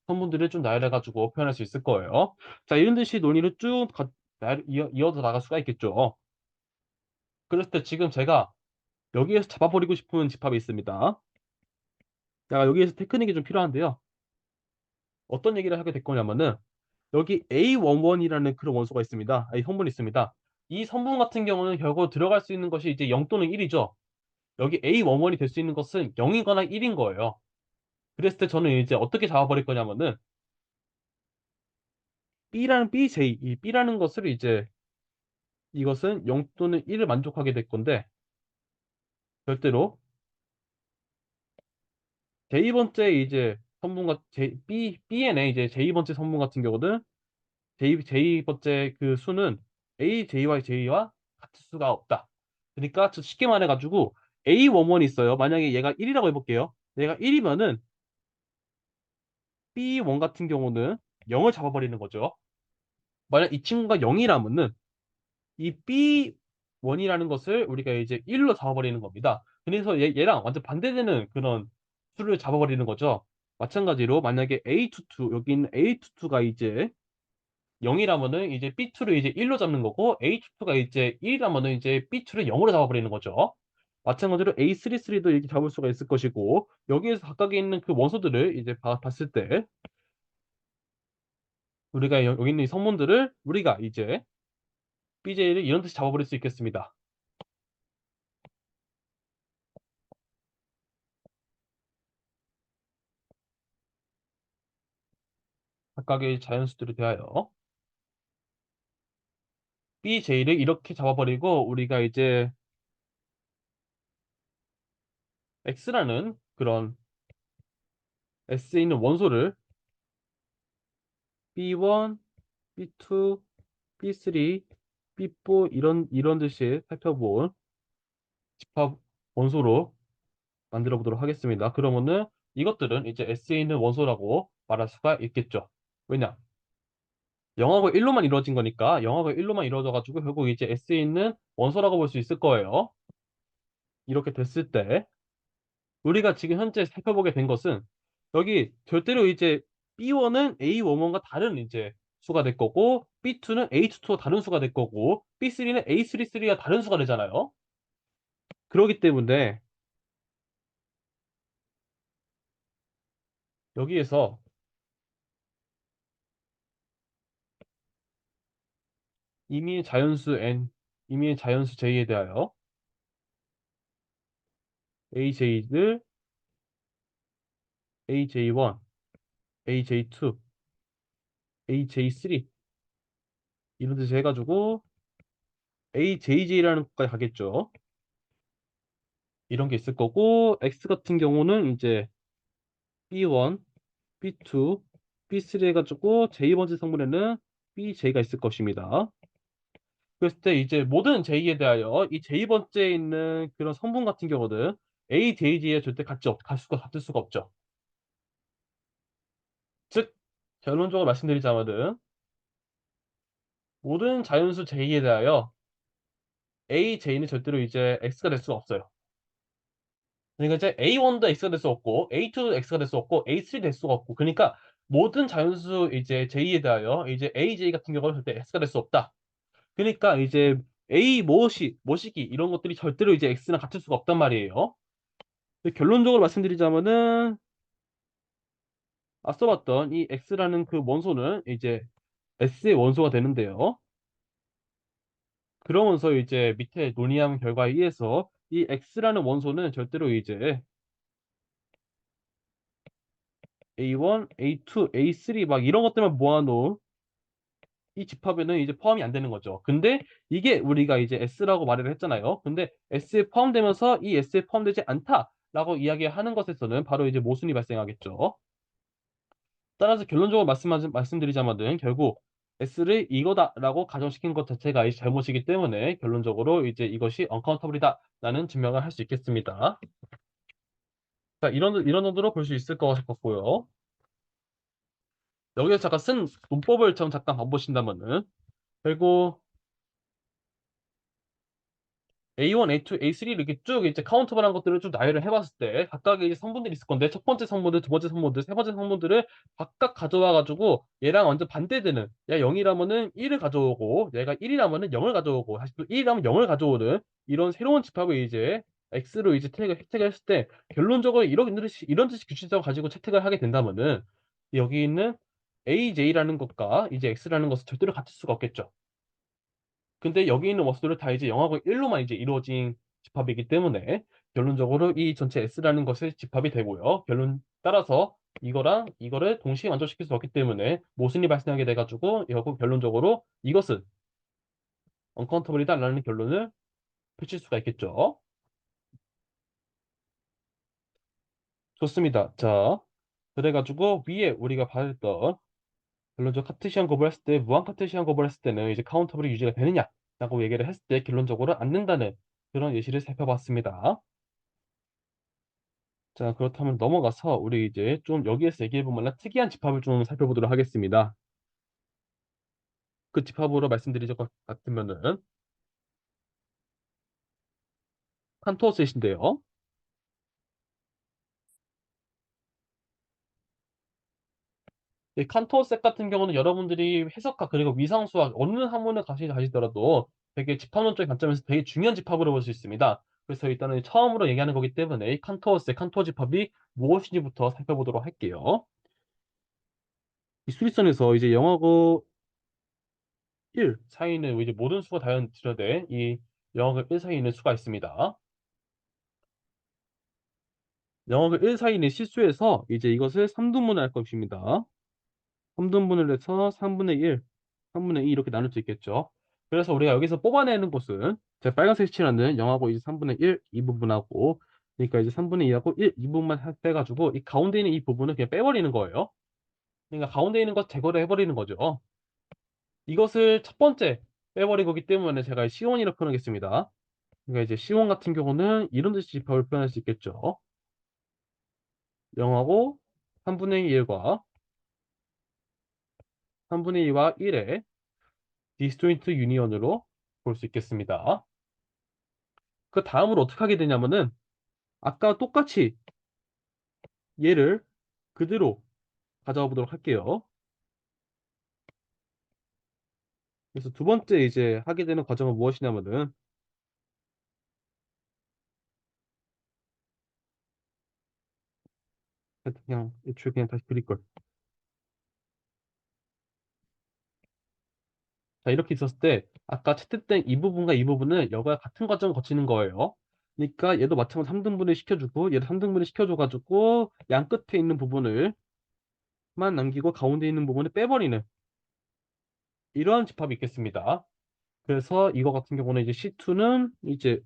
성분들을 좀 나열해가지고 표현할 수 있을 거예요. 자, 이런 뜻이 논의를 쭉 이어서 나갈 수가 있겠죠. 그랬을 때 지금 제가 여기에서 잡아버리고 싶은 집합이 있습니다. 제가 여기에서 테크닉이 좀 필요한데요. 어떤 얘기를 하게 될 거냐면은 여기 A11이라는 그런 원소가 있습니다. 이 성분이 있습니다. 이 성분 같은 경우는 결국 들어갈 수 있는 것이 이제 0 또는 1이죠. 여기 A11이 될 수 있는 것은 0이거나 1인 거예요. 그랬을 때 저는 이제 어떻게 잡아버릴 거냐면은 이 B라는 것을 이제 이것은 0 또는 1을 만족하게 될 건데 절대로 제2번째 이제 Bn의 이제 제2번째 성분 같은 경우는 제2번째 그 수는 AJ와 J와 같을 수가 없다. 그러니까 쉽게 말해가지고 A11이 있어요. 만약에 얘가 1이라고 해볼게요. 얘가 1이면은 B1 같은 경우는 0을 잡아버리는 거죠. 만약 이 친구가 0이라면은 이 B1이라는 것을 우리가 이제 1로 잡아버리는 겁니다. 그래서 얘랑 완전 반대되는 그런 수를 잡아버리는 거죠. 마찬가지로 만약에 A22, 여기 있는 A22가 이제 0이라면은 이제 B2를 이제 1로 잡는 거고 A22가 이제 1이라면은 이제 B2를 0으로 잡아버리는 거죠. 마찬가지로 A33도 이렇게 잡을 수가 있을 것이고 여기에서 각각에 있는 그 원소들을 이제 봤을 때 우리가 여기 있는 이 성분들을 우리가 이제 BJ를 이런 뜻이 잡아버릴 수 있겠습니다. 각각의 자연수들에 대하여 BJ를 이렇게 잡아버리고 우리가 이제 X라는 그런 S에 있는 원소를 B1, B2, B3, B4 이런 듯이 살펴본 집합 원소로 만들어 보도록 하겠습니다. 그러면은 이것들은 이제 S에 있는 원소라고 말할 수가 있겠죠. 왜냐? 0하고 1로만 이루어진 거니까 0하고 1로만 이루어져 가지고 결국 이제 S에 있는 원소라고 볼 수 있을 거예요. 이렇게 됐을 때 우리가 지금 현재 살펴보게 된 것은 여기 절대로 이제 B1은 A11과 다른 이제 수가 될 거고 B2는 A2와 다른 수가 될 거고 B3는 A33가 다른 수가 되잖아요. 그렇기 때문에 여기에서 이미 자연수 N, 이미 자연수 J에 대하여 AJ를 AJ1, AJ2, AJ3 이런 뜻이 해가지고 AJJ라는 것까지 가겠죠. 이런 게 있을 거고 X 같은 경우는 이제 B1, B2, B3 해가지고 J번째 성분에는 BJ가 있을 것입니다. 그랬을 때 이제 모든 J에 대하여 이 J번째에 있는 그런 성분 같은 경우는 AJJ에 절대 같을 수가 없죠. 즉 결론적으로 말씀드리자면은 모든 자연수 J에 대하여 AJ는 절대로 이제 X가 될 수가 없어요. 그러니까 이제 A1도 X가 될 수 없고 A2도 X가 될 수 없고 A3 될 수가 없고 그러니까 모든 자연수 이제 J에 대하여 이제 AJ 같은 경우는 절대 X가 될 수 없다. 그러니까 이제 A 모시기 이런 것들이 절대로 이제 X랑 같을 수가 없단 말이에요. 결론적으로 말씀드리자면은 앞서 봤던 이 X라는 그 원소는 이제 S의 원소가 되는데요. 그러면서 이제 밑에 논의한 결과에 의해서 이 X라는 원소는 절대로 이제 A1, A2, A3 막 이런 것들만 모아놓은 이 집합에는 이제 포함이 안 되는 거죠. 근데 이게 우리가 이제 S라고 말을 했잖아요. 근데 S에 포함되면서 이 S에 포함되지 않다라고 이야기하는 것에서는 바로 이제 모순이 발생하겠죠. 따라서 결론적으로 말씀드리자면은 결국 S를 이거다라고 가정시킨 것 자체가 이제 잘못이기 때문에 결론적으로 이제 이것이 언카운터블이다라는 증명을 할 수 있겠습니다. 자, 이런 정도로 볼 수 있을 것 같고요. 여기서 잠깐 쓴 문법을 좀 잠깐 봐보신다면은 결국 A1, A2, A3 이렇게 쭉 이제 카운터블한 것들을 쭉 나열을 해봤을 때 각각의 이제 성분들이 있을 건데 첫 번째 성분들, 두 번째 성분들, 세 번째 성분들을 각각 가져와 가지고 얘랑 완전 반대되는 얘가 0이라면은 1을 가져오고 얘가 1이라면은 0을 가져오고 다시 또 1이라면 0을 가져오는 이런 새로운 집합을 이제 X로 이제 혜택을 했을 때 결론적으로 이런 뜻이 규칙성을 가지고 채택을 하게 된다면은 여기 있는 AJ라는 것과 이제 X라는 것은 절대로 같을 수가 없겠죠. 근데 여기 있는 원소들은 다 이제 0하고 1로만 이제 이루어진 집합이기 때문에 결론적으로 이 전체 S라는 것의 집합이 되고요. 결론 따라서 이거랑 이거를 동시에 만족시킬 수 없기 때문에 모순이 발생하게 돼가지고 결국 결론적으로 이것은 언카운터블이다라는 결론을 펼칠 수가 있겠죠. 좋습니다. 자, 그래가지고 위에 우리가 봤던 결론적으로 카테시안 거부를 했을 때 무한 카테시안 거부를 했을 때는 이제 카운터블이 유지가 되느냐라고 얘기를 했을 때 결론적으로 안 된다는 그런 예시를 살펴봤습니다. 자, 그렇다면 넘어가서 우리 이제 좀 여기에서 얘기해 볼 만한 특이한 집합을 좀 살펴보도록 하겠습니다. 그 집합으로 말씀드릴 것 같으면은 칸토어셋인데요. 이 칸토어셋 같은 경우는 여러분들이 해석학 그리고 위상수학 어느 학문을 가시더라도 되게 집합론적인 관점에서 되게 중요한 집합으로 볼 수 있습니다. 그래서 일단은 처음으로 얘기하는 거기 때문에 이 칸토어셋, 칸토어 집합이 무엇인지부터 살펴보도록 할게요. 이 수리선에서 이제 영하고 1 사이는 이제 모든 수가 자연스러되 이 영하고 1 사이에 있는 수가 있습니다. 영역을 1 사이의 실수해서 이제 이것을 3등분을 할 것입니다. 3등분을 해서 3분의 1, 3분의 2 이렇게 나눌 수 있겠죠. 그래서 우리가 여기서 뽑아내는 것은 제가 빨간색 칠하는 0하고 이제 3분의 1 이 부분하고 그러니까 이제 3분의 2하고 1 이 부분만 빼가지고 이 가운데 있는 이 부분을 그냥 빼버리는 거예요. 그러니까 가운데 있는 것 제거를 해버리는 거죠. 이것을 첫 번째 빼버린 거기 때문에 제가 C1이라고 표현하겠습니다. 그러니까 이제 C1 같은 경우는 이런 뜻이 집합을 표현할 수 있겠죠. 0하고 3분의 1과 3분의 2와 1의 디스조인트 유니언으로 볼 수 있겠습니다. 그 다음으로 어떻게 하게 되냐면은 아까 똑같이 얘를 그대로 가져와 보도록 할게요. 그래서 두 번째 이제 하게 되는 과정은 무엇이냐면은 그냥 애초에 그냥 다시 그릴 걸. 자, 이렇게 있었을 때 아까 채택된 이 부분과 이 부분은 여과 같은 과정을 거치는 거예요. 그러니까 얘도 마찬가지로 3등분을 시켜주고 얘도 3등분을 시켜줘가지고 양 끝에 있는 부분을만 남기고 가운데 있는 부분을 빼버리는 이러한 집합이 있겠습니다. 그래서 이거 같은 경우는 이제 C2는 이제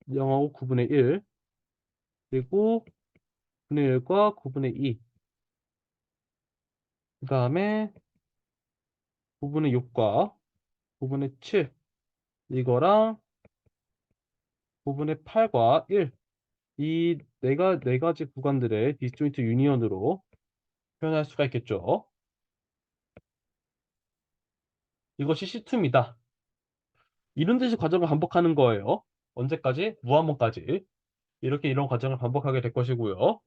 0하고 9분의 1 그리고 9분의 1과 9분의 2 그 다음에 9분의 6과 9분의 7 이거랑 9분의 8과 1 이 네 가지 구간들의 디스조인트 유니언으로 표현할 수가 있겠죠. 이것이 C2입니다. 이런 듯이 과정을 반복하는 거예요. 언제까지? 무한번까지. 이렇게 이런 과정을 반복하게 될 것이고요.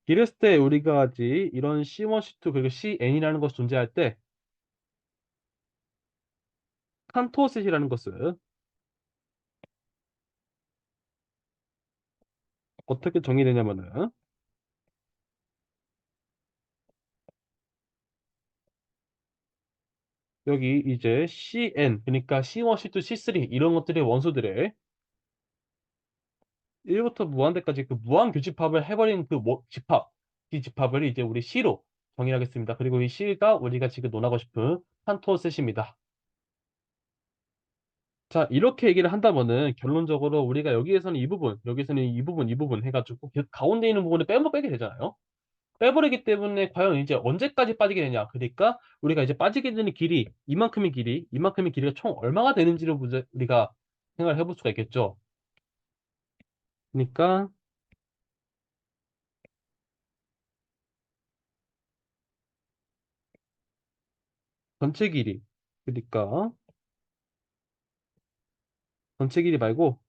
이랬을 때 우리가 아직 이런 C1, C2 그리고 CN이라는 것이 존재할 때 칸토셋이라는 것은 어떻게 정의되냐면은 여기 이제 CN 그러니까 C1, C2, C3 이런 것들의 원소들의 1부터 무한대까지 그 무한 교집합을 해버린 그 집합 이 집합을 이제 우리 C로 정의하겠습니다. 그리고 이 C가 우리가 지금 논하고 싶은 칸토셋입니다. 자, 이렇게 얘기를 한다면은 결론적으로 우리가 여기에서는 이 부분, 여기서는 이 부분, 이 부분 해가지고 계속 가운데 있는 부분을 빼게 되잖아요. 빼버리기 때문에 과연 이제 언제까지 빠지게 되냐. 그러니까 우리가 이제 빠지게 되는 길이 이만큼의 길이가 총 얼마가 되는지를 우리가 생각을 해볼 수가 있겠죠. 그러니까 전체 길이, 그러니까 전체 길이 말고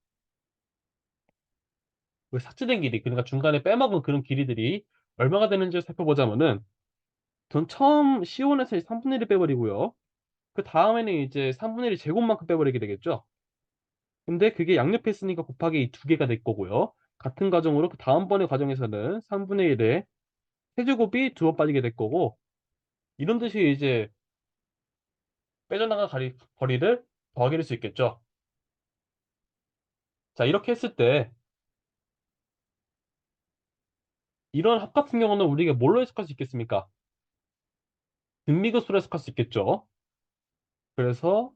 그 삭제된 길이, 그러니까 중간에 빼먹은 그런 길이들이 얼마가 되는지를 살펴보자면은 전 처음 C1에서 3분의 1을 빼버리고요. 그 다음에는 이제 3분의 1 제곱만큼 빼버리게 되겠죠. 근데 그게 양옆에 있으니까 곱하기 이 두 개가 될 거고요. 같은 과정으로 그 다음번의 과정에서는 3분의 1에 세제곱이 두 번 빠지게 될 거고 이런 듯이 이제 빼져나간 거리를 더하게 될 수 있겠죠. 자, 이렇게 했을 때 이런 합 같은 경우는 우리가 뭘로 해석할 수 있겠습니까? 등비급수로 해석할 수 있겠죠. 그래서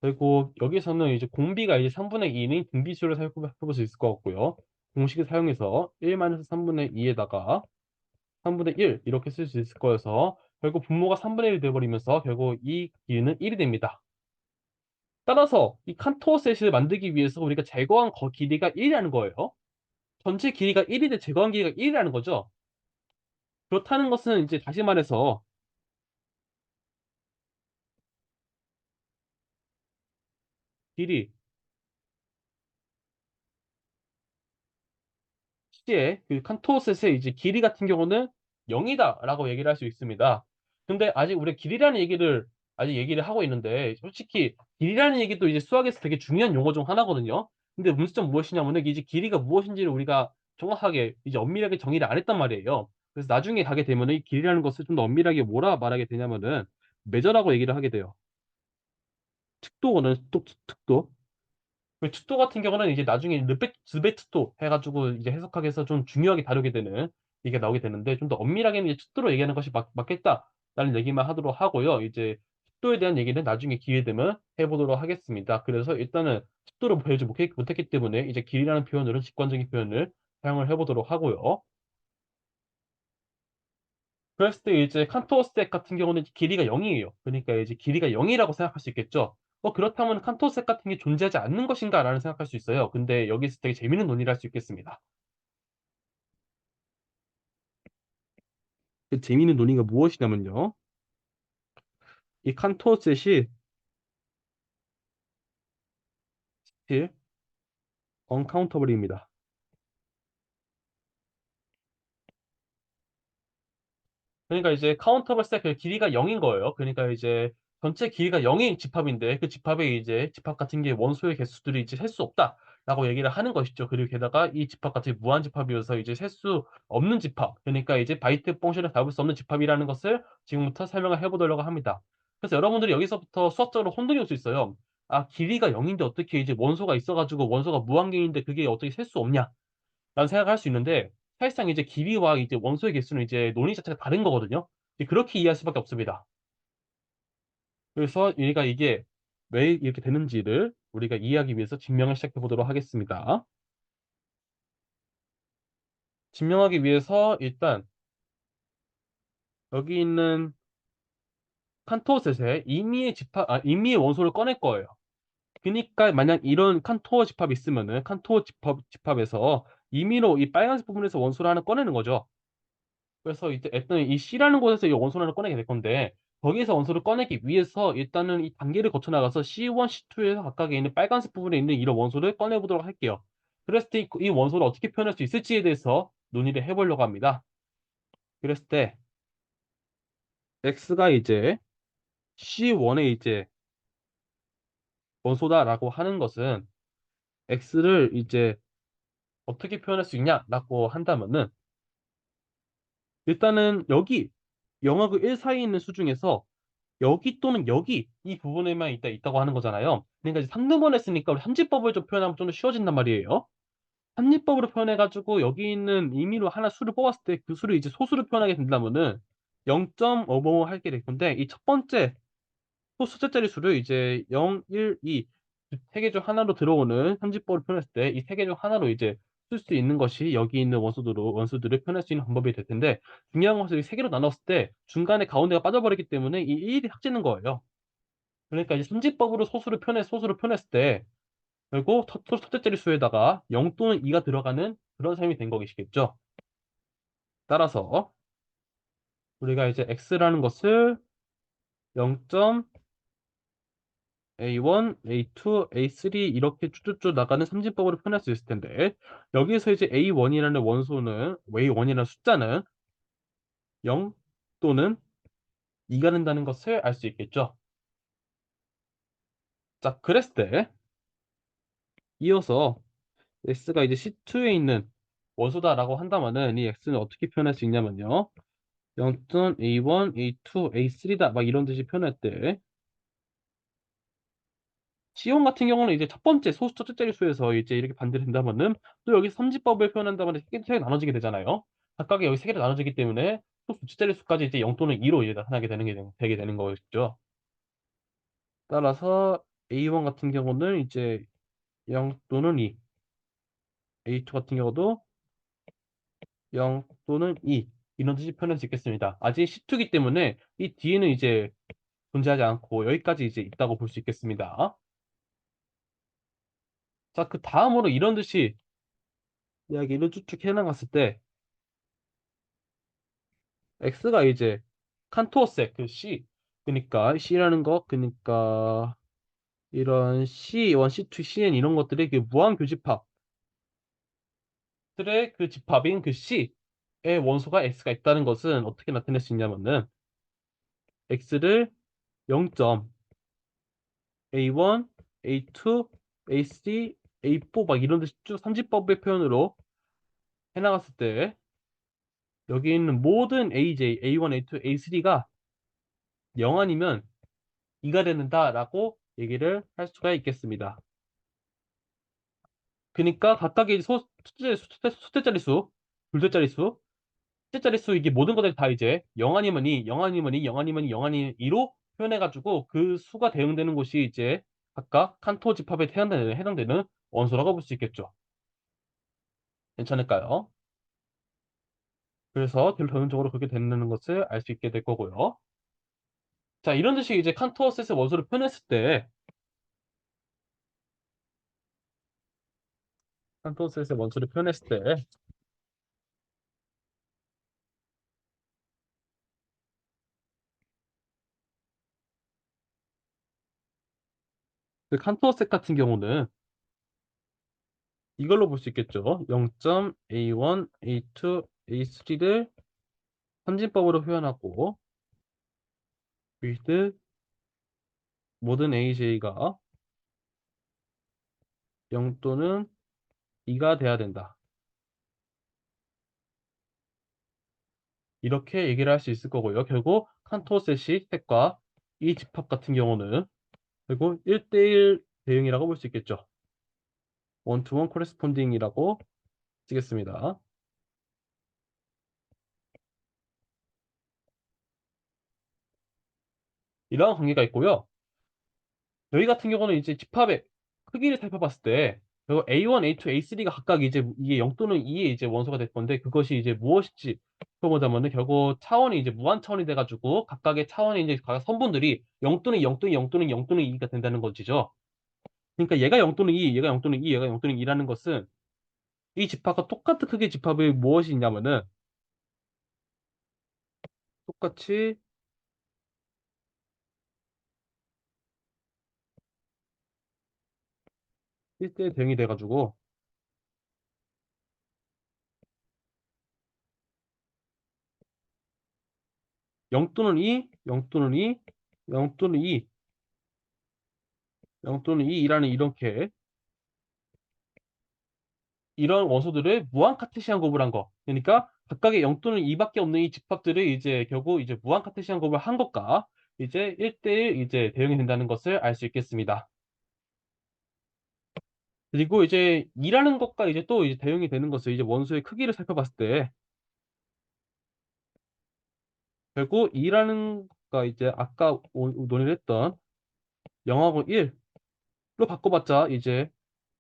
그리고 여기서는 이제 공비가 이제 3분의 2는 등비수를 살펴볼 수 있을 것 같고요. 공식을 사용해서 1-3분의 2에다가 3분의 1 이렇게 쓸 수 있을 거여서 결국 분모가 3분의 1이 되어버리면서 결국 이 길이는 1이 됩니다. 따라서 이 칸토셋을 만들기 위해서 우리가 제거한 길이가 1이라는 거예요. 전체 길이가 1인데 제거한 길이가 1이라는 거죠. 그렇다는 것은 이제 다시 말해서 길이 C의 그 칸토셋의 이제 길이 같은 경우는 0이다라고 얘기를 할 수 있습니다. 근데 아직 우리 길이라는 얘기를 아직 얘기를 하고 있는데 솔직히 길이라는 얘기도 이제 수학에서 되게 중요한 용어 중 하나거든요. 근데 문제점 무엇이냐면은 이제 길이가 무엇인지를 우리가 정확하게 이제 엄밀하게 정의를 안 했단 말이에요. 그래서 나중에 가게 되면은 이 길이라는 것을 좀 더 엄밀하게 뭐라 말하게 되냐면은 메저라고 얘기를 하게 돼요. 특도거는 특도. 그 특도 같은 경우는 이제 나중에 르베특도 해가지고 이제 해석하기 위해서 좀 중요하게 다루게 되는 이게 나오게 되는데 좀 더 엄밀하게는 이제 특도로 얘기하는 것이 맞겠다라는 얘기만 하도록 하고요. 이제 특도에 대한 얘기는 나중에 기회 되면 해보도록 하겠습니다. 그래서 일단은 특도를 배우지 못했기 때문에 이제 길이라는 표현으로 직관적인 표현을 사용을 해보도록 하고요. 그랬을 때 이제 칸토어 스택 같은 경우는 길이가 0이에요. 그러니까 이제 길이가 0이라고 생각할 수 있겠죠. 그렇다면 칸토어 스택 같은 게 존재하지 않는 것인가라는 생각할 수 있어요. 근데 여기서 되게 재밌는 논의를 할 수 있겠습니다. 그 재미있는 논의가 무엇이냐면요. 이 칸토어 셋이 실 언카운터블입니다. 그러니까 이제 카운터블스의 그 길이가 0인 거예요. 그러니까 이제 전체 길이가 0인 집합인데 그 집합에 이제 집합 같은 게 원소의 개수들이 이제 셀 수 없다라고 얘기를 하는 것이죠. 그리고 게다가 이 집합 같은 무한 집합이어서 이제 셀 수 없는 집합. 그러니까 이제 바이트 펑션을 잡을 수 없는 집합이라는 것을 지금부터 설명을 해보도록 합니다. 그래서 여러분들이 여기서부터 수학적으로 혼동이 올 수 있어요. 아, 길이가 0인데 어떻게 이제 원소가 있어가지고 원소가 무한개인데 그게 어떻게 셀 수 없냐? 라는 생각을 할 수 있는데 사실상 이제 길이와 이제 원소의 개수는 이제 논의 자체가 다른 거거든요. 이제 그렇게 이해할 수밖에 없습니다. 그래서 얘가 이게 왜 이렇게 되는지를 우리가 이해하기 위해서 증명을 시작해 보도록 하겠습니다. 증명하기 위해서 일단 여기 있는 칸토셋의 임의의 집합, 임의의 원소를 꺼낼 거예요. 그러니까 만약 이런 칸토어 집합이 있으면은 칸토어 집합에서 임의로 이 빨간색 부분에서 원소를 하나 꺼내는 거죠. 그래서 이제 일단 이 C라는 곳에서 이 원소를 하나 꺼내게 될 건데 거기에서 원소를 꺼내기 위해서 일단은 이 단계를 거쳐 나가서 C1, C2에서 각각에 있는 빨간색 부분에 있는 이런 원소를 꺼내 보도록 할게요. 그랬을 때 이 원소를 어떻게 표현할 수 있을지에 대해서 논의를 해보려고 합니다. 그랬을 때 X가 이제 C1의 이제 원소다라고 하는 것은 X를 이제 어떻게 표현할 수 있냐라고 한다면은 일단은 여기 영하고 1 사이에 있는 수 중에서 여기 또는 여기 이 부분에만 있다고 하는 거잖아요. 그러니까 이제 3등분 했으니까 우리 삼지법을 좀 표현하면 좀 더 쉬워진단 말이에요. 삼지법으로 표현해가지고 여기 있는 임의로 하나 수를 뽑았을 때 그 수를 이제 소수로 표현하게 된다면은 0.55 할게 될 건데 이 첫 번째 숫자 자릿수를 이제 0, 1, 2 세 개 중 하나로 들어오는 삼지법을 표현했을 때 이 세 개 중 하나로 이제 쓸 수 있는 것이 여기 있는 원수들을 표현할 수 있는 방법이 될 텐데 중요한 것은 이 세 개로 나눴을 때 중간에 가운데가 빠져버리기 때문에 이 1이 합치는 거예요. 그러니까 이제 삼지법으로 소수를 표현했을 때 결국 첫째 자릿수에다가 0 또는 2가 들어가는 그런 셈이 된 것이겠죠. 따라서 우리가 이제 x라는 것을 0. A1, A2, A3 이렇게 쭉쭉쭉 나가는 삼진법으로 표현할 수 있을 텐데 여기서 이제 A1이라는 원소는 A1이라는 숫자는 0 또는 2가 된다는 것을 알 수 있겠죠. 자, 그랬을 때 이어서 X가 이제 C2에 있는 원소다라고 한다면은 이 X는 어떻게 표현할 수 있냐면요. 0.A1, A2, A3다 막 이런 뜻이 표현할 때 시온 같은 경우는 이제 첫 번째 소수 첫째 자릿수에서 이제 이렇게 반대된다면은 또 여기 삼지법을 표현한다면 세개 나눠지게 되잖아요. 각각의 여기 세 개로 나눠지기 때문에 또 둘째 자릿수까지 이제 0 또는 2로 이제 나타나게 되게 되는 거겠죠. 따라서 A1 같은 경우는 이제 0 또는 2, A2 같은 경우도 0 또는 2 이런 뜻이 표현할 수 있겠습니다. 아직 C2이기 때문에 이 뒤에는 이제 존재하지 않고 여기까지 이제 있다고 볼 수 있겠습니다. 자, 그 다음으로 이런 뜻이 이야기를 쭉쭉 해나갔을 때 X가 이제 칸토어색 그 C 그러니까 C라는 거 그러니까 이런 C1, C2, CN 이런 것들의 그 무한 교집합들의 그 집합인 그 C의 원소가 X가 있다는 것은 어떻게 나타낼 수 있냐면은 X를 0점 A1, A2, A3, A4 막 이런 듯이 쭉 삼지법의 표현으로 해나갔을 때 여기 있는 모든 AJ, A1, A2, A3가 0 아니면 2가 되는다라고 얘기를 할 수가 있겠습니다. 그러니까 각각의 첫째 자릿수, 둘째 자릿수, 셋째 자릿수 이게 모든 것들이 다 이제 0 아니면 2, 0 아니면 2, 0 아니면 2, 0 아니면 2로 표현해가지고 그 수가 대응되는 곳이 이제 각각 칸토 집합에 해당되는 원소라고 볼 수 있겠죠. 괜찮을까요? 그래서 결론적으로 그렇게 되는 것을 알 수 있게 될 거고요. 자, 이런 뜻이 이제 칸토어셋의 원소를 표현했을 때 칸토어셋의 원소를 표현했을 때 그 칸토어셋 같은 경우는 이걸로 볼 수 있겠죠. 0.A1, A2, A3를 선진법으로 표현하고 with 모든 AJ가 0 또는 2가 돼야 된다. 이렇게 얘기를 할 수 있을 거고요. 결국 칸토셋이 색과 이 집합 같은 경우는 결국 1대1 대응이라고 볼 수 있겠죠. 원투원 코레스폰딩이라고 쓰겠습니다. 이러한 관계가 있고요. 여기 같은 경우는 이제 집합의 크기를 살펴봤을 때 결국 A1, A2, A3가 각각 이제 이게 0 또는 2의 이제 원소가 될 건데 그것이 이제 무엇일지 살펴보자면은 결국 차원이 이제 무한 차원이 돼가지고 각각의 차원의 이제 각 선분들이 0 또는 0 또는 0 또는 0 또는 2가 된다는 것이죠. 그러니까 얘가 0 또는 2, 얘가 0 또는 2, 얘가 0 또는 2라는 것은 이 집합과 똑같은 크기의 집합이 무엇이 있냐면은 똑같이 1대 대응이 돼가지고 0 또는 2, 0 또는 2, 0 또는 2, 0 또는 2라는 이렇게 이런 원소들을 무한 카테시안 곱을 한 거. 그러니까 각각의 0 또는 2밖에 없는 이 집합들을 이제 결국 이제 무한 카테시안 곱을 한 것과 이제 1대1 이제 대응이 된다는 것을 알 수 있겠습니다. 그리고 이제 2라는 것과 이제 또 이제 대응이 되는 것을 이제 원소의 크기를 살펴봤을 때 결국 2라는 것과 이제 아까 논의를 했던 0하고 1로 바꿔봤자 이제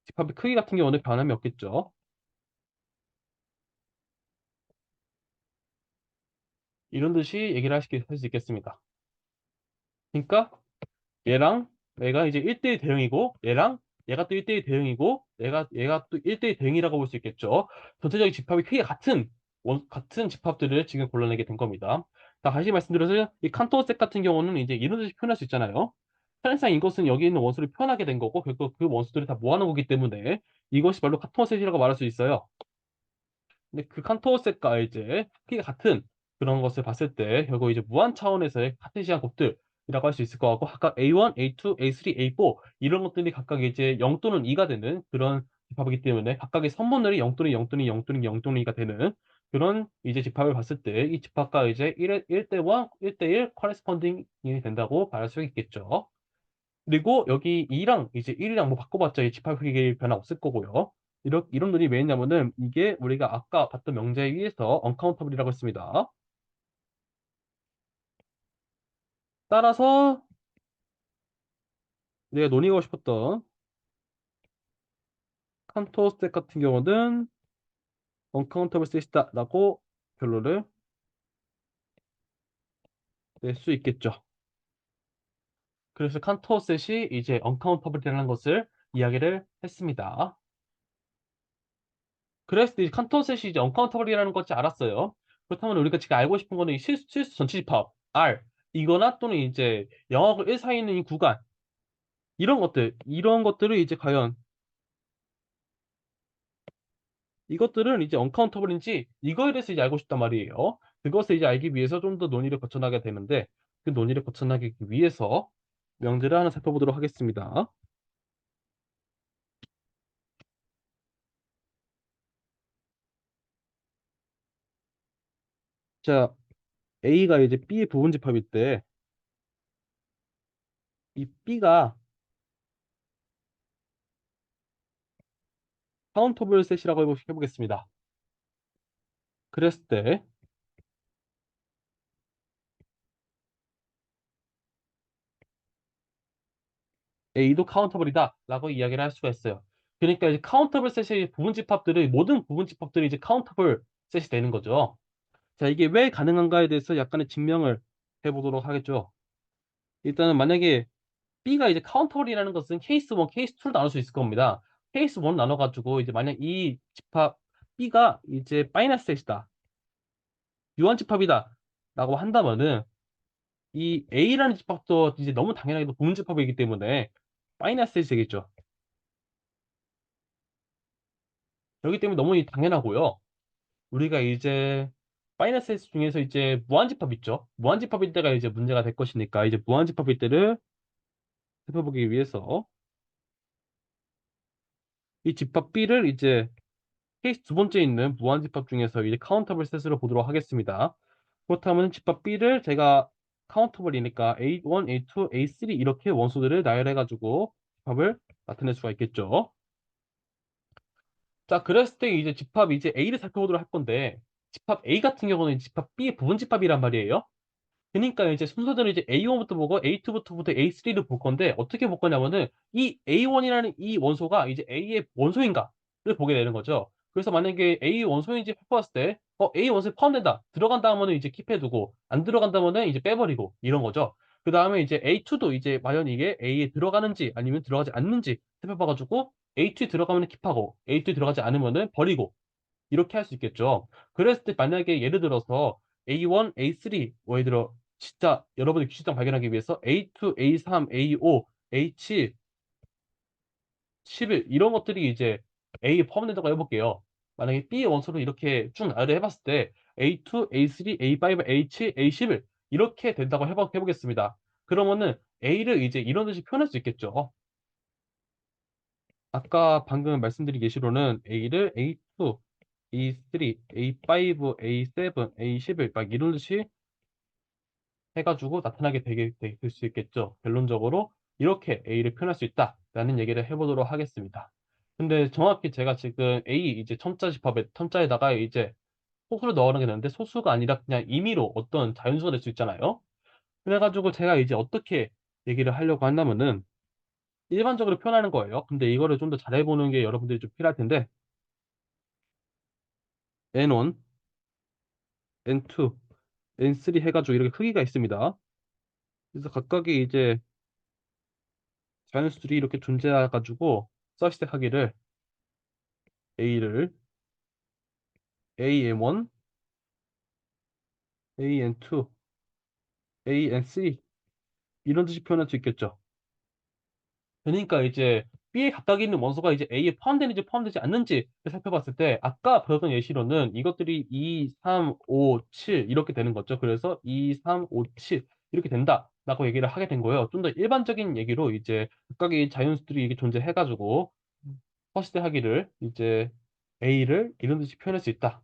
집합의 크기 같은 경우는 변함이 없겠죠. 이런 듯이 얘기를 할 수 있겠습니다. 그러니까 얘랑 얘가 이제 1대1 대응이고 얘랑 얘가 또 1대1 대응이고 얘가 또 1대1 대응이라고 볼 수 있겠죠. 전체적인 집합이 크게 같은 집합들을 지금 골라내게 된 겁니다. 다시 말씀드려서 이 칸토어 셋 같은 경우는 이제 이런 식으로 표현할 수 있잖아요. 사실상 이것은 여기 있는 원소를 표현하게 된 거고 결국 그 원소들이 다 모아놓은 거기 때문에 이것이 바로 칸토어셋이라고 말할 수 있어요. 근데 그 칸토어셋과 이제 크기가 같은 그런 것을 봤을 때 결국 이제 무한 차원에서의 카테시안 곱들이라고 할 수 있을 것 같고 각각 A1, A2, A3, A4 이런 것들이 각각 이제 0 또는 2가 되는 그런 집합이기 때문에 각각의 선분들이 0 또는 0 또는 0 또는 0 또는 2가 되는 그런 이제 집합을 봤을 때 이 집합과 이제 1대1, 1대1 커레스펀딩이 된다고 말할 수 있겠죠. 그리고 여기 2랑 이제 1이랑 뭐 바꿔봤자 이 집합 크기 변화 없을 거고요. 이런 논이 왜 있냐면은 이게 우리가 아까 봤던 명제에 의해서 언카운터블이라고 했습니다. 따라서 내가 논의하고 싶었던 칸토 스택 같은 경우는 언카운터블 셋이다라고 결론을 낼 수 있겠죠. 그래서 칸토 셋이 이제 언카운터블이라는 것을 이야기를 했습니다. 그랬을 때 이제 칸토 셋이 이제 언카운터블이라는 것을 알았어요. 그렇다면 우리가 지금 알고 싶은 거는 이 실수 전체 집합 R 이거나 또는 이제 0하고 1 사이에 있는 이 구간 이런 것들을 이제 과연 이것들은 이제 언카운터블인지 이거에 대해서 이제 알고 싶단 말이에요. 그것을 이제 알기 위해서 좀 더 논의를 거쳐나가게 되는데 그 논의를 거쳐나가기 위해서 명제를 하나 살펴보도록 하겠습니다. 자, A가 이제 B의 부분집합일 때 이 B가 카운터블 셋이라고 해보겠습니다. 그랬을 때 A도 카운터블이다 라고 이야기를 할 수가 있어요. 그러니까 이제 카운터블 셋의 부분집합들의 모든 부분집합들이 이제 카운터블 셋이 되는 거죠. 자, 이게 왜 가능한가에 대해서 약간의 증명을 해보도록 하겠죠. 일단은 만약에 B가 이제 카운터블이라는 것은 케이스 1, 케이스 2로 나눌 수 있을 겁니다. 케이스 1 나눠가지고 이제 만약 이 집합 B가 이제 파이너스 셋이다. 유한 집합이다. 라고 한다면은 이 A라는 집합도 이제 너무 당연하게도 부분 집합이기 때문에 파이너스 셋이 되겠죠. 그렇기 때문에 너무 당연하고요. 우리가 이제 파이너스 중에서 이제 무한집합 있죠. 무한집합일 때가 이제 문제가 될 것이니까 이제 무한집합일 때를 살펴보기 위해서 이 집합 B를 이제 케이스 두 번째 있는 무한집합 중에서 이제 카운터블 셋으로 보도록 하겠습니다. 그렇다면 집합 B를 제가 카운터블이니까 A1, A2, A3 이렇게 원소들을 나열해가지고 집합을 나타낼 수가 있겠죠. 자, 그랬을 때 이제 집합 이제 A를 살펴보도록 할 건데 집합 A 같은 경우는 집합 B의 부분집합이란 말이에요. 그러니까 이제 순서대로 이제 A1부터 보고 A2부터 A3를 볼 건데 어떻게 볼 거냐면은 이 A1이라는 이 원소가 이제 A의 원소인가를 보게 되는 거죠. 그래서 만약에 A 원소인지 봤을 때 A 원소에 포함된다. 들어간다면은 이제 킵해두고 안 들어간다면은 이제 빼버리고 이런 거죠. 그 다음에 이제 A2도 이제 과연 이게 A에 들어가는지 아니면 들어가지 않는지 살펴봐가지고 A2에 들어가면 킵하고 A2에 들어가지 않으면은 버리고 이렇게 할 수 있겠죠. 그랬을 때 만약에 예를 들어서 A1, A3, 뭐 예를 들어 진짜 여러분의 규칙상 발견하기 위해서 A2, A3, A5, A7, 11 이런 것들이 이제 A에 포함된다고 해볼게요. 만약에 B의 원소를 이렇게 쭉 나열을 해봤을 때 A2, A3, A5, A7, A11 이렇게 된다고 해보겠습니다. 그러면은 A를 이제 이런 식으로 표현할 수 있겠죠. 아까 방금 말씀드린 예시로는 A를 A2, A3, A5, A7, A11 막 이런 듯이 해가지고 나타나게 될 수 있겠죠. 결론적으로 이렇게 A를 표현할 수 있다라는 얘기를 해보도록 하겠습니다. 근데 정확히 제가 지금 A 이제 첨자에다가 이제 소수를 넣어놓은 게 되는데 소수가 아니라 그냥 임의로 어떤 자연수가 될 수 있잖아요. 그래가지고 제가 이제 어떻게 얘기를 하려고 한다면은 일반적으로 표현하는 거예요. 근데 이거를 좀 더 잘해보는 게 여러분들이 좀 필요할 텐데 N1, N2, N3 해가지고 이렇게 크기가 있습니다. 그래서 각각이 이제 자연수들이 이렇게 존재해가지고 서식하기를 A를 AN1, AN2, AN3 이런 뜻이 표현할 수 있겠죠. 그러니까 이제 B에 각각 있는 원소가 이제 A에 포함되는지 포함되지 않는지 살펴봤을 때 아까 보던 예시로는 이것들이 2, 3, 5, 7 이렇게 되는 거죠. 그래서 2, 3, 5, 7 이렇게 된다라고 얘기를 하게 된 거예요. 좀 더 일반적인 얘기로 이제 각각의 자연수들이 이게 존재해가지고 허시대하기를 이제 A를 이런 뜻이 표현할 수 있다.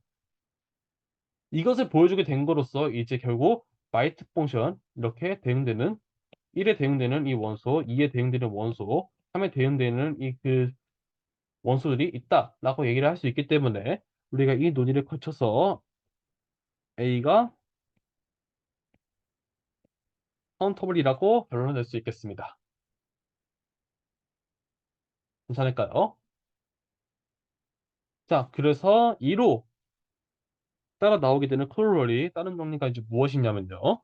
이것을 보여주게 된 거로서 이제 결국 마이트 펑션 이렇게 대응되는 1에 대응되는 이 원소, 2에 대응되는 원소, 3에 대응되는 이 그 원소들이 있다라고 얘기를 할 수 있기 때문에 우리가 이 논의를 거쳐서 A가 카운터블이라고 결론을 낼 수 있겠습니다. 괜찮을까요? 자, 그래서 이로 따라 나오게 되는 코로러리 다른 정리가 이제 무엇이냐면요.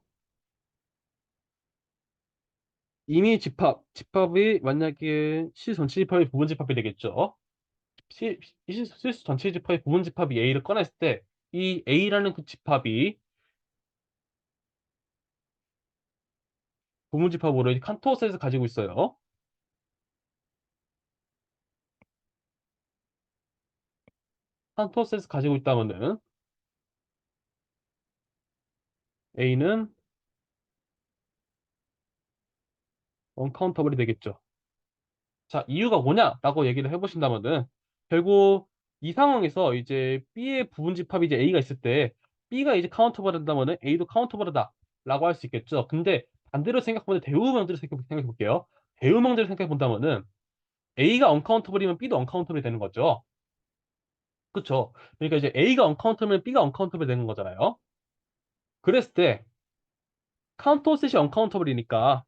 이미 집합이 만약에 시 전체 집합이 부분 집합이 되겠죠. 실수 전체 집합의 부분 집합이 A를 꺼냈을 때 이 A라는 그 집합이 부분 집합으로 칸토셋을 가지고 있어요. 칸토셋을 가지고 있다면은 A는 언카운터블이 되겠죠. 자, 이유가 뭐냐라고 얘기를 해보신다면은 결국 이 상황에서 이제 B의 부분 집합이 이제 A가 있을 때 B가 이제 카운터블 한다면은 A도 카운터블하다라고 할 수 있겠죠. 근데 반대로 생각해보면 대우명들을 생각해 볼게요. 대우명들을 생각해 본다면은 A가 언카운터블이면 B도 언카운터블이 되는 거죠. 그쵸? 그러니까 이제 A가 언카운터블이면 B가 언카운터블이 되는 거잖아요. 그랬을 때 카운터셋이 언카운터블이니까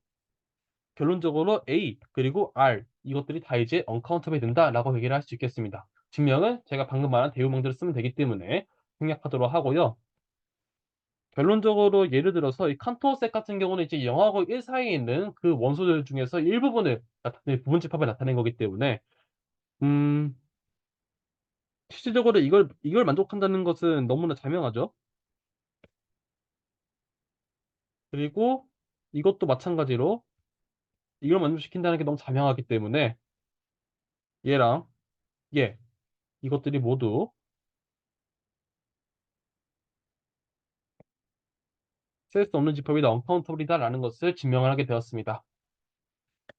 결론적으로 A 그리고 R 이것들이 다 이제 언카운터블이 된다라고 얘기를 할 수 있겠습니다. 증명은 제가 방금 말한 대우명들을 쓰면 되기 때문에 생략하도록 하고요. 결론적으로 예를 들어서 이 칸토셋 같은 경우는 이제 0하고 1 사이에 있는 그 원소들 중에서 일부분을 부분 집합을 나타낸 거기 때문에 음, 실질적으로 이걸 만족한다는 것은 너무나 자명하죠. 그리고 이것도 마찬가지로 이걸 만족시킨다는 게 너무 자명하기 때문에 얘랑 얘 이것들이 모두 셀 수 없는 집합이다, 언카운터블이다라는 것을 증명을 하게 되었습니다.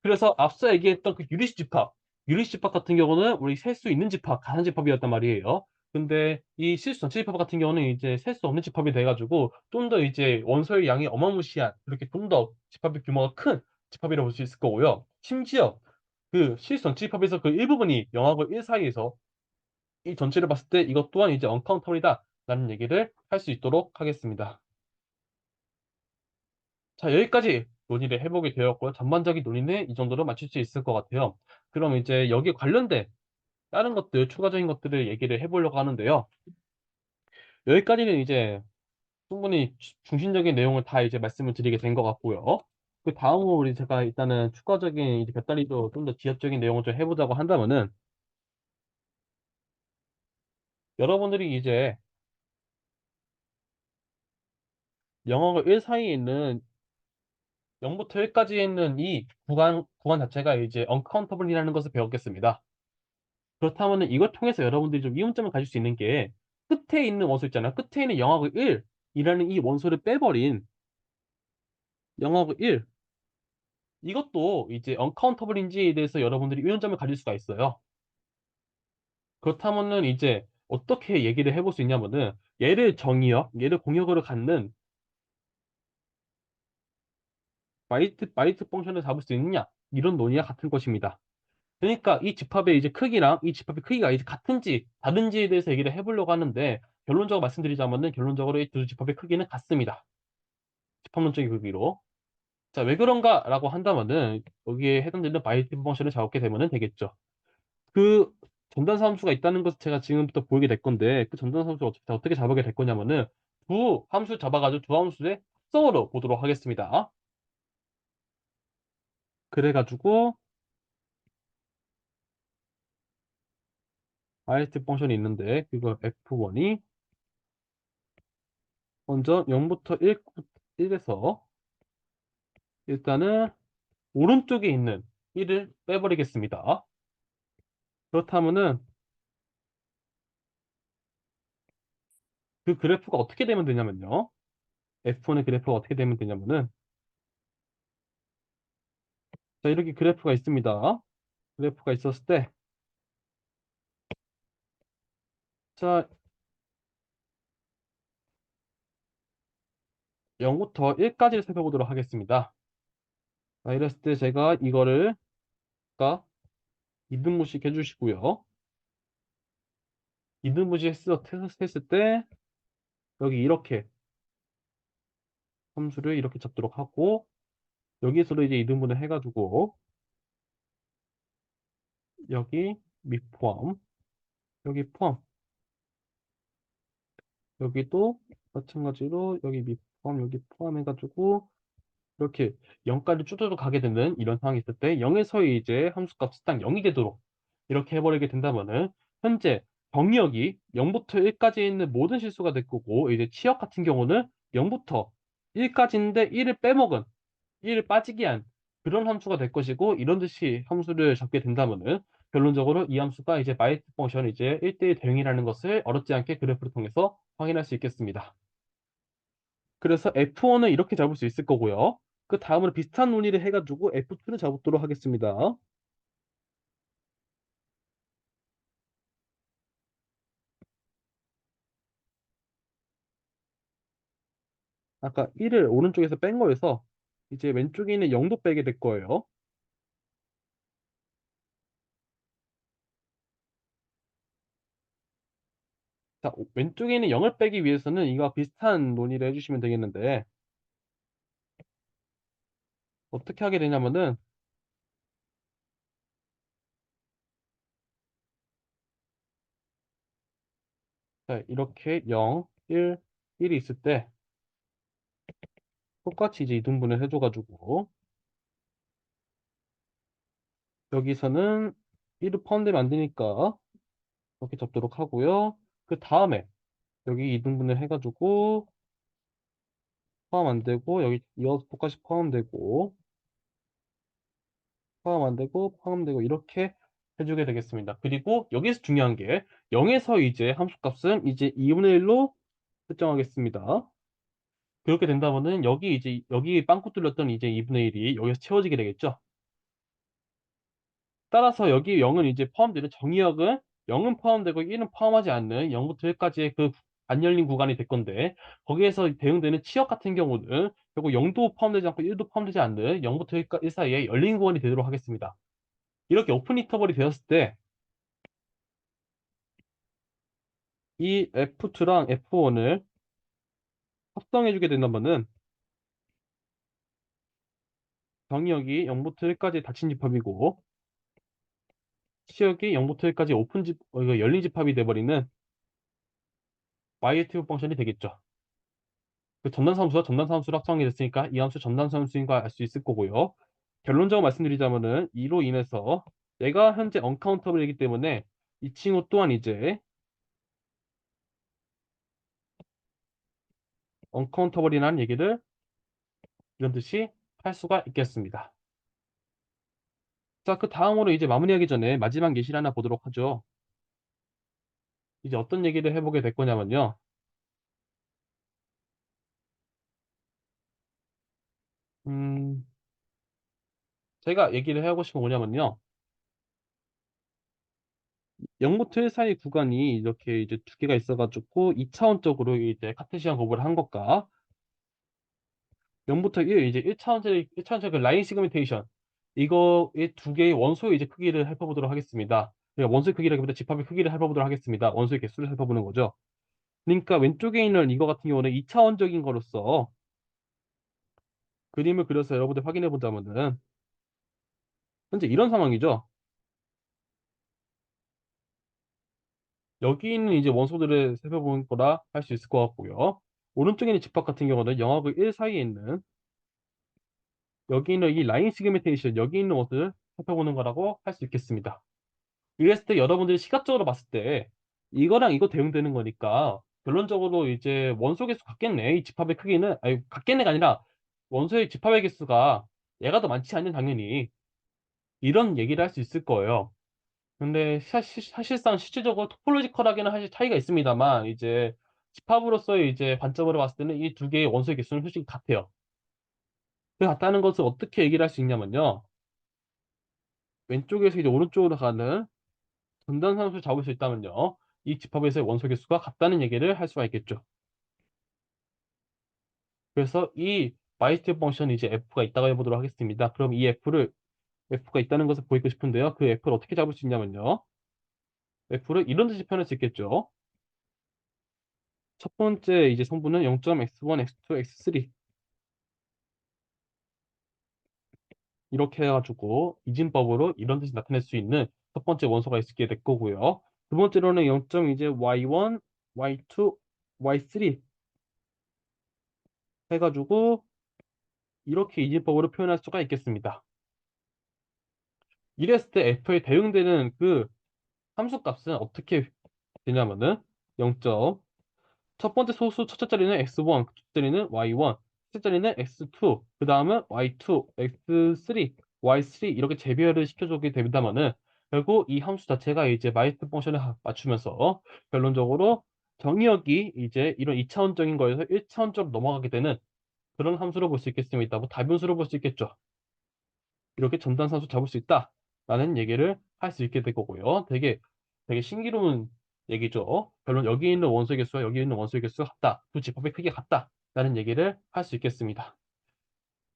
그래서 앞서 얘기했던 그 유리수 집합 같은 경우는 우리 셀 수 있는 집합, 가상 집합이었단 말이에요. 근데 이 실수 전체 집합 같은 경우는 이제 셀 수 없는 집합이 돼가지고 좀 더 이제 원소의 양이 어마무시한, 그렇게 좀 더 집합의 규모가 큰 집합이라고 볼 수 있을 거고요. 심지어 그 실수 전체 집합에서 그 일부분이 0하고 1 사이에서 이 전체를 봤을 때 이것 또한 이제 언카운터블이다 라는 얘기를 할 수 있도록 하겠습니다. 자, 여기까지 논의를 해보게 되었고요. 전반적인 논의는 이 정도로 마칠 수 있을 것 같아요. 그럼 이제 여기 관련된 다른 것들, 추가적인 것들을 얘기를 해보려고 하는데요. 여기까지는 이제 충분히 중심적인 내용을 다 이제 말씀을 드리게 된 것 같고요. 그 다음으로 우리 제가 일단은 추가적인 이제 몇 가지도 좀 더 지엽적인 내용을 좀 해보자고 한다면은, 여러분들이 이제 0하고 1 사이에 있는 0부터 1까지 있는 이 구간 자체가 이제 언카운터블이라는 것을 배웠겠습니다. 그렇다면 이걸 통해서 여러분들이 좀 이문점을 가질 수 있는 게, 끝에 있는 원소 있잖아요. 끝에 있는 0하고 1이라는 이 원소를 빼버린 0하고 1, 이것도 이제 언카운터블인지에 대해서 여러분들이 이문점을 가질 수가 있어요. 그렇다면은 이제 어떻게 얘기를 해볼 수 있냐면은, 얘를 정의역, 얘를 공역으로 갖는 마이트 펑션을 잡을 수 있느냐, 이런 논의와 같은 것입니다. 그러니까 이 집합의 이제 크기랑 이 집합의 크기가 이제 같은지 다른지에 대해서 얘기를 해보려고 하는데, 결론적으로 말씀드리자면은 결론적으로 이 두 집합의 크기는 같습니다. 집합론적인 크기로. 자, 왜 그런가라고 한다면은 여기에 해당되는 바이트 펑션을 잡게 되면은 되겠죠. 그 전단사 함수가 있다는 것을 제가 지금부터 보이게 될 건데, 그 전단사 함수를 어떻게 잡게 될 거냐면은 두 함수 잡아가지고 두 함수의 합성으로 보도록 하겠습니다. 그래가지고 바이트 펑션이 있는데, 그거 F1이 먼저 0부터 1에서 일단은 오른쪽에 있는 1을 빼버리겠습니다. 그렇다면은 그 그래프가 어떻게 되면 되냐면요. F1의 그래프가 어떻게 되면 되냐면은, 자, 이렇게 그래프가 있습니다. 그래프가 있었을 때, 자, 0부터 1까지를 살펴보도록 하겠습니다. 자, 이랬을 때 제가 이거를 아까 이등분식 해주시고요. 이등분식 했을 때 여기 이렇게 함수를 이렇게 잡도록 하고, 여기서도 이제 이등분을 해가지고 여기 미포함, 여기 포함, 여기도 마찬가지로 여기 미포함, 여기 포함해가지고 이렇게 0까지 쭈쭈쭈 가게 되는 이런 상황이 있을 때 0에서 이제 함수값이 딱 0이 되도록 이렇게 해버리게 된다면은, 현재 병력이 0부터 1까지 있는 모든 실수가 될 거고, 이제 치역 같은 경우는 0부터 1까지인데 1을 빼먹은, 1을 빠지게 한 그런 함수가 될 것이고, 이런 듯이 함수를 잡게 된다면은 결론적으로 이 함수가 이제 마이트 펑션 이제 1대1 대응이라는 것을 어렵지 않게 그래프를 통해서 확인할 수 있겠습니다. 그래서 F1은 이렇게 잡을 수 있을 거고요. 그 다음으로 비슷한 논의를 해가지고 F2는 잡도록 하겠습니다. 아까 1을 오른쪽에서 뺀 거여서 이제 왼쪽에 있는 0도 빼게 될 거예요. 자, 왼쪽에 있는 0을 빼기 위해서는 이거 비슷한 논의를 해주시면 되겠는데, 어떻게 하게 되냐면은, 자, 이렇게 0, 1, 1이 있을 때 똑같이 이제 이등분을 해줘가지고 여기서는 1을 포함되면 안 되니까 이렇게 잡도록 하고요. 그 다음에 여기 이등분을 해가지고 포함 안 되고, 여기 이어서 똑같이 포함되고, 포함 안 되고, 포함되고, 이렇게 해주게 되겠습니다. 그리고 여기서 중요한 게 0에서 이제 함수값은 이제 2분의 1로 설정하겠습니다. 그렇게 된다면은 여기 이제 여기 빵꾸 뚫렸던 이제 2분의 1이 여기서 채워지게 되겠죠. 따라서 여기 0은 이제 포함되는 정의역은 0은 포함되고 1은 포함하지 않는 0부터 1까지의 그 안 열린 구간이 될 건데 거기에서 대응되는 치역 같은 경우는 결국 0도 포함되지 않고 1도 포함되지 않는 0부터 1 사이에 열린 구간이 되도록 하겠습니다. 이렇게 오픈 인터벌이 되었을 때 이 F2랑 F1을 합성해주게 된다면은 정의역이 0부터 1까지 닫힌 집합이고 치역이 0부터 1까지 이거 열린 집합이 돼버리는 바이에티브 펑션이 되겠죠. 그 전단함수와 전단함수를 합성이 됐으니까 이 함수 전단함수인 걸 알 수 있을 거고요. 결론적으로 말씀드리자면은 이로 인해서 얘가 현재 언카운터블이기 때문에 이 친구 또한 이제 언카운터블이라는 얘기를 이런 듯이 할 수가 있겠습니다. 자, 그 다음으로 이제 마무리하기 전에 마지막 예시를 하나 보도록 하죠. 이제 어떤 얘기를 해보게 될 거냐면요. 음, 제가 얘기를 하고 싶은 건 뭐냐면요. 0부터 1 사이 구간이 이렇게 이제 두 개가 있어가지고 2차원적으로 이제 카테시안 거부를 한 것과 0부터 1 이제 1차원적 그 라인 시그멘테이션 이거의 두 개의 원소의 이제 크기를 살펴보도록 하겠습니다. 그러니까 원소의 크기라기보다 집합의 크기를 살펴보도록 하겠습니다. 원소의 개수를 살펴보는 거죠. 그러니까 왼쪽에 있는 이거 같은 경우는 2차원적인 거로서 그림을 그려서 여러분들 확인해 보자면은 현재 이런 상황이죠. 여기 있는 이제 원소들을 살펴보는 거라 할 수 있을 것 같고요. 오른쪽에 있는 집합 같은 경우는 0하고 1 사이에 있는 여기 있는 이 라인 시그멘테이션 여기 있는 것을 살펴보는 거라고 할 수 있겠습니다. 이랬을 때 여러분들이 시각적으로 봤을 때 이거랑 이거 대응되는 거니까 결론적으로 이제 원소 개수 같겠네. 이 집합의 크기는 아니 같겠네가 아니라 원소의 집합의 개수가 얘가 더 많지 않는 당연히 이런 얘기를 할 수 있을 거예요. 근데 사실상 실질적으로 토폴로지컬하게는 사실 차이가 있습니다만 이제 집합으로서의 이제 관점으로 봤을 때는 이 두 개의 원소의 개수는 솔직히 같아요. 그 같다는 것을 어떻게 얘기를 할 수 있냐면요. 왼쪽에서 이제 오른쪽으로 가는 분단상수를 잡을 수 있다면요. 이 집합에서의 원소 개수가 같다는 얘기를 할 수가 있겠죠. 그래서 이 바이스트 펑션이 이제 F가 있다고 해보도록 하겠습니다. 그럼 이 F가 있다는 것을 보이고 싶은데요. 그 F를 어떻게 잡을 수 있냐면요. F를 이런 듯이 표현할 수 있겠죠. 첫 번째 이제 성분은 0.x1, x2, x3 이렇게 해가지고 이진법으로 이런 듯이 나타낼 수 있는 첫 번째 원소가 있게 될 거고요. 두 번째로는 0. 이제 y1, y2, y3 해가지고 이렇게 이진법으로 표현할 수가 있겠습니다. 이랬을 때 F에 대응되는 그 함수값은 어떻게 되냐면은 0. 첫 번째 소수 첫째 자리는 x1, 둘째 자리는 y1, 셋째 자리는 x2, 그 다음은 y2, x3, y3 이렇게 재배열을 시켜주게 됩니다만은 결국 이 함수 자체가 이제 마이스트 펑션을 맞추면서 결론적으로 정의역이 이제 이런 2차원적인 거에서 1차원적으로 넘어가게 되는 그런 함수로 볼 수 있겠습니다. 뭐 다변수로 볼 수 있겠죠. 이렇게 전단산수 잡을 수 있다라는 얘기를 할 수 있게 될 거고요. 되게 신기로운 얘기죠. 결론 여기 있는 원소의 개수와 여기 있는 원소의 개수가 같다. 두 집합의 크기가 같다라는 얘기를 할 수 있겠습니다.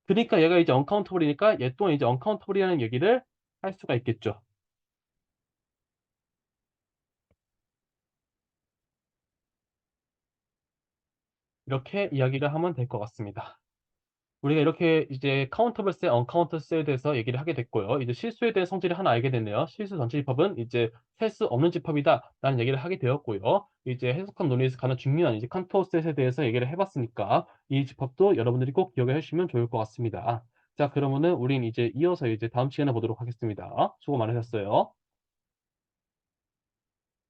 그러니까 얘가 이제 언카운터블이니까 얘 또한 이제 언카운터블이라는 얘기를 할 수가 있겠죠. 이렇게 이야기를 하면 될 것 같습니다. 우리가 이렇게 이제 카운터블 셀, 언카운터 셀에 대해서 얘기를 하게 됐고요. 이제 실수에 대한 성질을 하나 알게 됐네요. 실수 전체 집합은 이제 셀 수 없는 집합이다라는 얘기를 하게 되었고요. 이제 해석한 논리에서 가장 중요한 이제 칸토어 셋에 대해서 얘기를 해봤으니까 이 집합도 여러분들이 꼭 기억해 주시면 좋을 것 같습니다. 자, 그러면은 우린 이제 이어서 이제 다음 시간에 보도록 하겠습니다. 수고 많으셨어요.